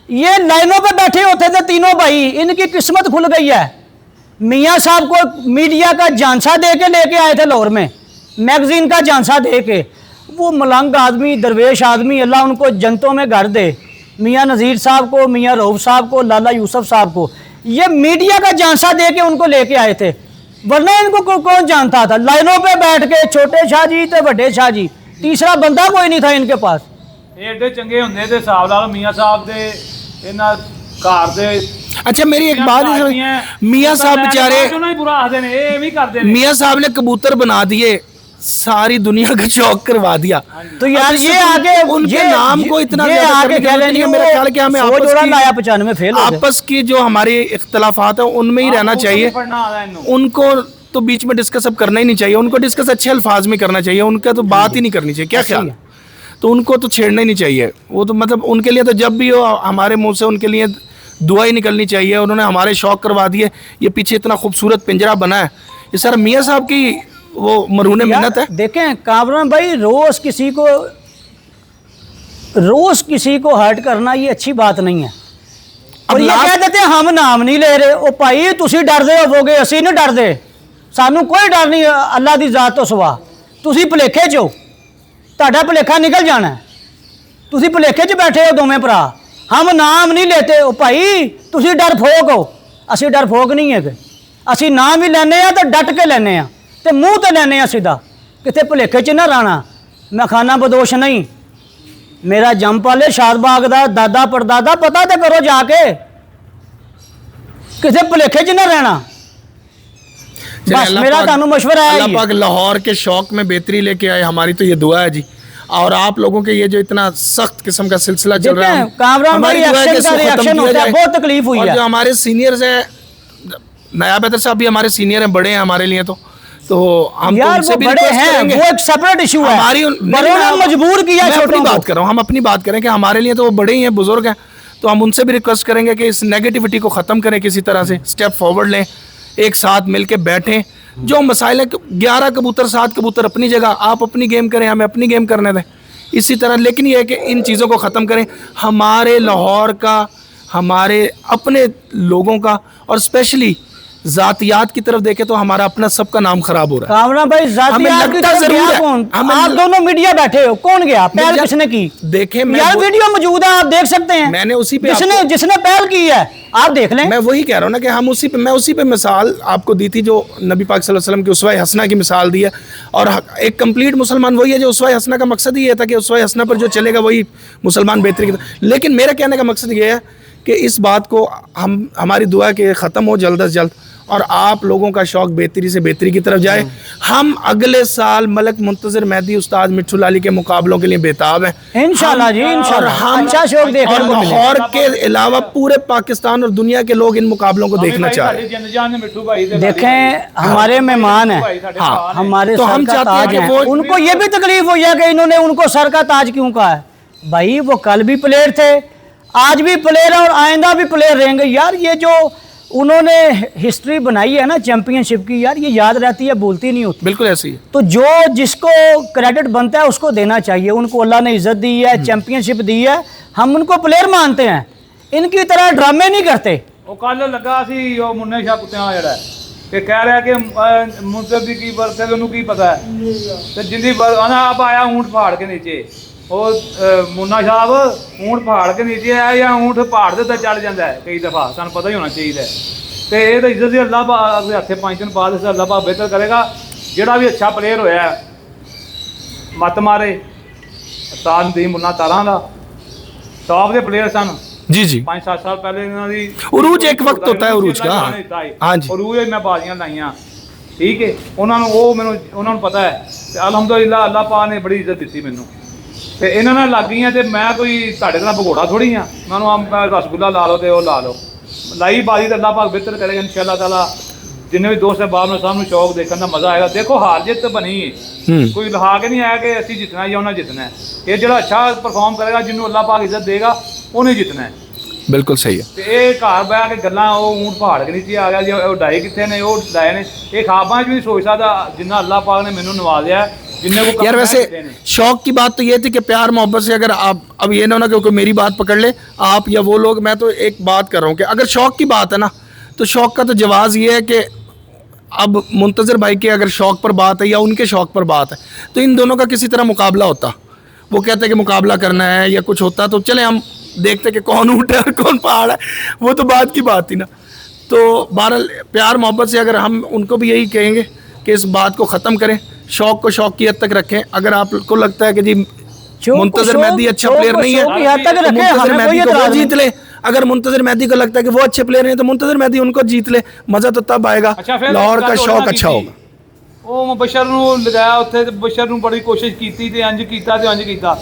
ये लाइनों पे बैठे होते थे तीनों भाई, इनकी किस्मत खुल गई है। मियाँ साहब को मीडिया का झांसा दे के लेके आए थे लाहौर में, मैगजीन का झांसा दे के। वो मलंग आदमी, दरवेश आदमी, अल्लाह उनको जनतों में घर दे, मियाँ नज़ीर साहब को, मियाँ रऊफ साहब को, लाला यूसुफ साहब को, ये मीडिया का झांसा दे के उनको लेके आए थे, वरना इनको कौन जानता था। लाइनों पे बैठ के छोटे शाह जी तो बड़े शाह जी, तीसरा बंदा कोई नहीं था इनके पास। एडे चंगे हुंदे ते हिसाब ला लो मियां साहब दे इन्हां घर दे। अच्छा मेरी एक बात है, मियाँ साहब बेचारे, बुरा आखदे ने, ये भी करदे ने। मियाँ साहब ने कबूतर बना दिए, सारी दुनिया का शौक करवा दिया। तो यार ये आगे उनके नाम को इतना ये ज्यादा आगे करने की जरूरत नहीं है। मेरा ख्याल है कि हमें लाया 95 फेल हो गए। आपस की जो हमारे इख्तलाफात है उनमें ही रहना चाहिए, उनको तो बीच में डिस्कस अब करना ही नहीं चाहिए, उनको डिस्कस अच्छे अल्फाज में करना चाहिए, उनका तो बात ही नहीं करनी चाहिए। क्या ख्याल है? तो उनको तो छेड़ना ही नहीं चाहिए। वो तो मतलब उनके लिए तो जब भी हो हमारे मुंह से उनके लिए दुआ ही निकलनी चाहिए। उन्होंने हमारे शौक करवा दिए, ये पीछे इतना खूबसूरत पिंजरा बना है, ये सर मियाँ साहब की वो मरहूने मिन्नत है। देखें कामरान भाई, रोज किसी को हर्ट करना ये अच्छी बात नहीं है। और ये कह देते हैं हम नाम नहीं ले रहे, ओ भाई तुसी डरदे होवोगे, असी नहीं डरदे, सानू कोई डर नहीं अल्लाह दी जात तो सिवा। तुसी भुलेखे च हो, ਤੁਹਾਡਾ ਭੁਲੇਖਾ ਨਿਕਲ ਜਾਣਾ, ਤੁਸੀਂ ਭੁਲੇਖੇ 'ਚ ਬੈਠੇ ਹੋ ਦੋਵੇਂ ਭਰਾ। ਹਮ ਨਾਮ ਨਹੀਂ ਲੈਤੇ, ਉਹ ਭਾਈ ਤੁਸੀਂ ਡਰ ਫੋਕ ਹੋ, ਅਸੀਂ ਡਰ ਫੋਕ ਨਹੀਂ ਹੈਗੇ। ਅਸੀਂ ਨਾਮ ਵੀ ਲੈਨੇ ਆ ਤਾਂ ਡਟ ਕੇ ਲੈਨੇ ਆ ਤੇ ਮੂੰਹ ਤੇ ਲੈਨੇ ਆ ਸਿੱਧਾ, ਕਿਤੇ ਭੁਲੇਖੇ 'ਚ ਨਾ ਰਹਿਣਾ। ਮੈਂ ਖਾਨਾ ਬਦੋਸ਼ ਨਹੀਂ, ਮੇਰਾ ਜੰਮਪਾਲੇ ਸ਼ਾਦਬਾਗ ਦਾ ਦਾਦਾ ਪੜਦਾਦਾ ਪਤਾ ਤੇ ਕਰੋ ਜਾ ਕੇ, किसी भुलेखे च ना रहना। बस मेरा कानून मशवरा है। अल्लाह पाक लाहौर के शौक में बेहतरी लेके आए, हमारी तो ये दुआ है जी। और आप लोगों के ये जो इतना सख्त किस्म का सिलसिला चल रहा है, कामरान भाई हमारी दुआ है कि एक्शन का इसको खत्म रिएक्शन किया होता है, जाए। बहुत तकलीफ हुई और है। जो हमारे सीनियर्स हैं, नायाब हैदर साहब भी हमारे सीनियर हैं, बड़े हैं हमारे लिए, तो हम तो यार उनसे वो भी बड़े रिक्वेस्ट हैं, करेंगे। वो एक सेपरेट इशू है। हमारी बड़ों ने मजबूर किया मैं अपनी छोटों बात को। कर रहा हूँ, हम अपनी बात करें कि हमारे लिए तो वो बड़े ही हैं, बुजुर्ग हैं, तो हम उनसे भी रिक्वेस्ट करेंगे कि इस नेगेटिविटी को ख़त्म करें, किसी तरह से स्टेप फॉरवर्ड लें, एक साथ मिलके बैठें। जो मसाइल है, 11 कबूतर 7 कबूतर अपनी जगह, आप अपनी गेम करें, हमें अपनी गेम करने दें, इसी तरह। लेकिन ये है कि इन चीज़ों को ख़त्म करें, हमारे लाहौर का, हमारे अपने लोगों का, और स्पेशली ज़ातियात की तरफ देखें तो हमारा अपना सबका नाम खराब हो रहा है। कामरान भाई जातियात की लगता तरफ जरूर गया है, कौन? हमें आप दोनों मीडिया बैठे हो, कौन गया? पहल मीडिया- किसने की? देखें, मैं यार वो- वीडियो मौजूद है, आप देख सकते हैं। मैंने उसी पे जिसने पहल की है, आप देख लें। मैं वही कह रहा हूँ ना कि हम मैं उसी पे मिसाल आपको दी थी, जो नबी पाक सल्लल्लाहु अलैहि वसल्लम की उसवा हसना की मिसाल दी है। और एक कंप्लीट मुसलमान वही है जो उसवा हसना का मकसद ही ये था कि उसवा हसना पर जो चलेगा वही मुसलमान बेहतरी की तरफ। लेकिन मेरा कहने का मकसद ये है कि इस बात को हमारी दुआ है कि ख़त्म हो जल्द अज जल्द, और आप लोगों का शौक बेहतरी से बेहतरी की तरफ जाए। हम अगले साल मलक मुंतज़िर मेहदी उस्ताद मिट्ठू लाली के मुकाबलों के लिए बेताब हैं इंशाल्लाह जी, इंशाल्लाह। अच्छा शौक देखने और को मिले। लाहौर के अलावा पूरे पाकिस्तान और दुनिया के लोग इन मुकाबलों को देखना चाह रहे हैं। देखें, हमारे मेहमान हैं, हाँ, हमारे तो सर हम का चाहते हैं ताज कि हैं। वो- उनको ये भी तकलीफ हुई है कि इन्होंने उनको सर का ताज क्यों कहा है। भाई वो कल भी प्लेयर थे, आज भी प्लेयर है और आइंदा भी प्लेयर रहेंगे। यार ये जो उन्होंने हिस्ट्री बनाई है ना चैंपियनशिप की, यार ये याद रहती है, भूलती नहीं होती। बिल्कुल ऐसे ही है। तो जो जिसको क्रेडिट बनता है उसको देना चाहिए। उनको अल्लाह ने इज्जत दी है, चैंपियनशिप दी है, हम उनको प्लेयर मानते हैं, इनकी तरह ड्रामे नहीं करते। ਉਹ ਕੱਲ ਲੱਗਾ ਸੀ ਉਹ ਮੁੰਨੇ ਸ਼ਾਹ ਕੁੱਤਿਆਂ ਵਾਲਾ ਜਿਹੜਾ ਕਿ ਕਹਿ ਰਿਹਾ ਕਿ ਮੁੰਤਜ਼ਰ ਦੀ ਕੀ ਬਰਕਤ ਹੈ, ਉਹਨੂੰ ਕੀ ਪਤਾ ਹੈ ਤੇ ਜਿੰਦੀ ਆਣਾ ਆਪ ਆਇਆ ਊਂਟ फाड़ के नीचे ਉਹ ਮੁੰਨਾ ਸਾਹਿਬ ਊਂਟ फाड़ के नीचे ਆਇਆ ਜਾਂ ਊਂਟ ਪਹਾੜ ਦੇ ਉੱਤੇ ਚੜ ਜਾਂਦਾ ਹੈ ਕਈ ਦਫਾ, ਤੁਹਾਨੂੰ ਪਤਾ ਹੀ ਹੋਣਾ ਚਾਹੀਦਾ ਤੇ ਇਹ ਤਾਂ ਇੱਜ਼ਤ ਦੀ ਅੱਲਾਹ ਪਾਕ ਦੇ ਹੱਥੇ 5 ਦਿਨ ਬਾਅਦ ਇਸ ਅੱਲਾਹ ਪਾਕ ਬਿਹਤਰ ਕਰੇਗਾ। ਜਿਹੜਾ ਵੀ ਅੱਛਾ ਪਲੇਅਰ ਹੋਇਆ ਮੱਤ ਮਾਰੇ ਉਸਤਾਦ ਨਦੀਮ ਮੁੰਨਾ ਤਾਰਾਂ ਦਾ टॉप के प्लेयर सन जी जी 5-7 साल पहले इन्हों दी उरूज एक वक्त होता है उरूज का। हाँ जी, उरूज मैं बाजियां लाइया ठीक है, उन्होंने वो मैनू उन्होंने पता है ते अलहमदुलिल्लाह अल्लाह पाक ने बड़ी इज्जत दी मैनू ते इन्हां नाल लग गई ते मैं कोई तुहाडे नाल भगोड़ा थोड़ी हाँ मैं उन्होंने रसगुल्ला ला लो तो ला लो लाई बाजी तो अल्लाह पाक बेहतर करेगा इंशाअल्लाह ताला। जिन्हें भी दोस्त है बाहर में सामने शौक देखने का मज़ा आएगा। देखो हार जित बनी है, कोई लहा के नहीं आया कि असी जितना या उन्हें जितना है। ये जो अच्छा परफॉर्म करेगा जिन्होंने अल्लाह पाक इज्जत देगा उन्हें जितना है। बिल्कुल सही है। तो ये घर बह के गल्लां ऊँट पहाड़ के नीचे आ गया जी डाए कितने ने वो डाए ने ये ख्वाबां भी नहीं सोच सकता जिन्ना अल्लाह पाक ने मैनू नवाजा जिन्ने को यार वैसे शौक की बात तो ये थी कि प्यार मोहब्बत से अगर आप अब ये ना होना कि कोई मेरी बात पकड़ ले आप या वो लोग, मैं तो एक बात कर रहा हूँ कि अगर शौक की बात है ना तो शौक का तो जवाज़ ये है कि अब मुंतज़िर भाई के अगर शौक़ पर बात है या उनके शौक़ पर बात है तो इन दोनों का किसी तरह मुकाबला होता। वो कहते हैं कि मुकाबला करना है या कुछ होता तो चले हम देखते कि कौन ऊँट है और कौन पहाड़ है, वो तो बात की बात थी ना। तो बहरहाल प्यार मोहब्बत से अगर हम उनको भी यही कहेंगे कि इस बात को ख़त्म करें, शौक़ को शौक़ की हद तक रखें। अगर आपको लगता है कि जी मुंतज़िर मेहदी अच्छा प्लेयर नहीं है तो मुंतज़िर मेहदी को वो जीत ले। अगर मुंतज़िर मेहदी को लगता है कि वो अच्छे प्लेयर नहीं तो मुंतज़िर मेहदी उनको जीत ले, मज़ा तो तब आएगा, लाहौर का शौक अच्छा होगा। ਉਹ ਬਸ਼ਰ ਨੂੰ ਲਗਾਇਆ ਉੱਥੇ ਤੇ ਬਸ਼ਰ ਨੂੰ ਬੜੀ ਕੋਸ਼ਿਸ਼ ਕੀਤੀ ਤੇ ਇੰਜ ਕੀਤਾ ਤੇ ਇੰਜ ਕੀਤਾ।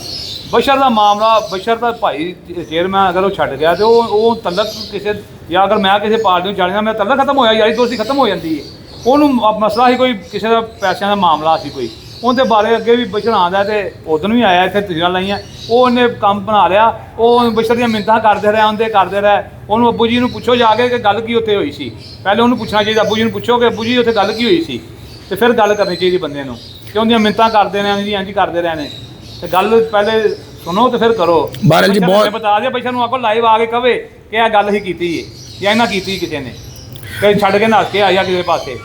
ਬਸ਼ਰ ਦਾ ਮਾਮਲਾ ਬਸ਼ਰ ਦਾ ਭਾਈ ਚੇਅਰਮੈਨ ਅਗਰ ਉਹ ਛੱਡ ਗਿਆ ਤੇ ਉਹ ਤਲਕ ਕਿਸੇ ਜਾਂ ਅਗਰ ਮੈਂ ਕਿਸੇ ਪਾਰਟੀ ਨੂੰ ਛੱਡ ਗਿਆ ਮੇਰਾ ਤਲਕ ਖਤਮ ਹੋਇਆ, ਯਾਰੀ ਦੋਸਤੀ ਖਤਮ ਹੋ ਜਾਂਦੀ ਹੈ। ਉਹਨੂੰ ਮਸਲਾ ਸੀ ਕੋਈ ਕਿਸੇ ਦਾ ਪੈਸਿਆਂ ਦਾ ਮਾਮਲਾ ਸੀ ਕੋਈ, ਉਹਦੇ ਬਾਰੇ ਅੱਗੇ ਵੀ ਬਸ਼ਰ ਆਉਂਦਾ ਤੇ ਉਦੋਂ ਵੀ ਆਇਆ ਇੱਥੇ ਤਸਵੀਰਾਂ ਲਾਈਆਂ। ਉਹਨੇ ਕੰਮ ਬਣਾ ਲਿਆ, ਉਹ ਬਸ਼ਰ ਦੀਆਂ ਮਿੰਨਤਾਂ ਕਰਦੇ ਰਹੇ ਉਹਦੇ ਕਰਦੇ ਰਹੇ। ਉਹਨੂੰ ਅੱਬੂ ਜੀ ਨੂੰ ਪੁੱਛੋ ਜਾ ਕੇ ਕਿ ਗੱਲ ਕੀ ਉੱਥੇ ਹੋਈ ਸੀ, ਪਹਿਲੇ ਉਹਨੂੰ ਪੁੱਛਣਾ ਚਾਹੀਦਾ ਅੱਬੂ ਜੀ ਨੂੰ ਪੁੱਛੋ ਕਿ ਅੱਬੂ ਜੀ ਉੱਥੇ ਗੱਲ ਕੀ ਹੋਈ ਸੀ ਤੇ ਫਿਰ ਗੱਲ ਕਰਨੀ ਚਾਹੀਦੀ ਬੰਦੇ ਨੂੰ ਕਿ ਉਹਦੀਆਂ ਮਿੰਨਤਾਂ ਕਰਦੇ ਨੇ ਜੀ ਇੰਝ ਕਰਦੇ ਰਹੇ ਨੇ ਤੇ ਗੱਲ ਪਹਿਲੇ ਸੁਣੋ ਤੇ ਫਿਰ ਕਰੋ। ਬਹਰਾਲ ਜੀ ਬਹੁਤ ਬਤਾ ਦਿਆ ਬਸ਼ਰ ਨੂੰ ਆਕੋ ਲਾਈਵ ਆ ਕੇ ਕਵੇ ਕਿ ਇਹ ਗੱਲ ਹੀ ਕੀਤੀ ਹੈ ਜਾਂ ਇਹਨਾਂ ਕੀਤੀ ਕਿਸੇ ਨੇ ਕਿ ਛੱਡ ਕੇ ਨੱਸ ਕੇ ਆਇਆ ਕਿਸੇ ਪਾਸੇ।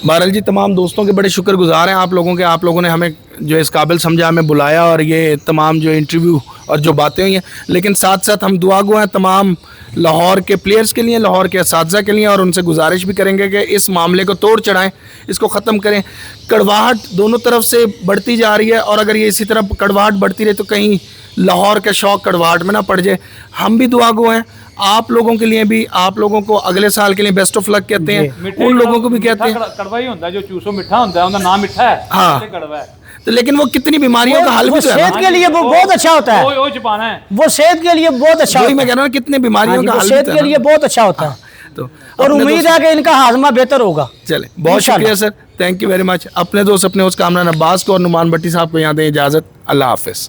बहरहाल जी तमाम दोस्तों के बड़े शुक्रगुजार हैं आप लोगों के, आप लोगों ने हमें जो इस काबिल समझा, हमें बुलाया और ये तमाम जो इंटरव्यू और जो बातें हुई हैं। लेकिन साथ साथ हम दुआ गो हैं तमाम लाहौर के प्लेयर्स के लिए, लाहौर के असातिज़ा के लिए, और उनसे गुजारिश भी करेंगे कि इस मामले को तोड़ चढ़ाएं, इसको ख़त्म करें। कड़वाहट दोनों तरफ से बढ़ती जा रही है और अगर ये इसी तरह कड़वाहट बढ़ती रहे तो कहीं लाहौर का शौक़ कड़वाहट में ना पड़ जाए। हम भी दुआ गो हैं, आप लोगों के लिए भी, आप लोगों को अगले साल के लिए बेस्ट ऑफ लक कहते हैं, उन लोगों को भी कहते हैं। कड़वा ही होता है, जो चूसो मिठा होता है, उनका नाम मिठा है, हाँ। इससे कड़वा है। तो लेकिन वो कितनी बीमारियों का हल भी वो तो है सेहत ना। के लिए वो बहुत अच्छा होता है, वो छुपाना है। वो सेहत के लिए बहुत अच्छा वही होता मैं है। कह रहा हूँ कितने हाँ बीमारियों जी, का वो हल भी सेहत तो है के ना। लिए बहुत अच्छा होता है तो और अपने उम्मीद है कि इनका हाजमा बेहतर होगा। चले, बहुत शुक्रिया sir, thank you very much. अपने दोस्त अपने उस कामरान अब्बास को और नुमान भट्टी साहब को यहाँ दें इजाज़त। अल्लाह हाफिज़।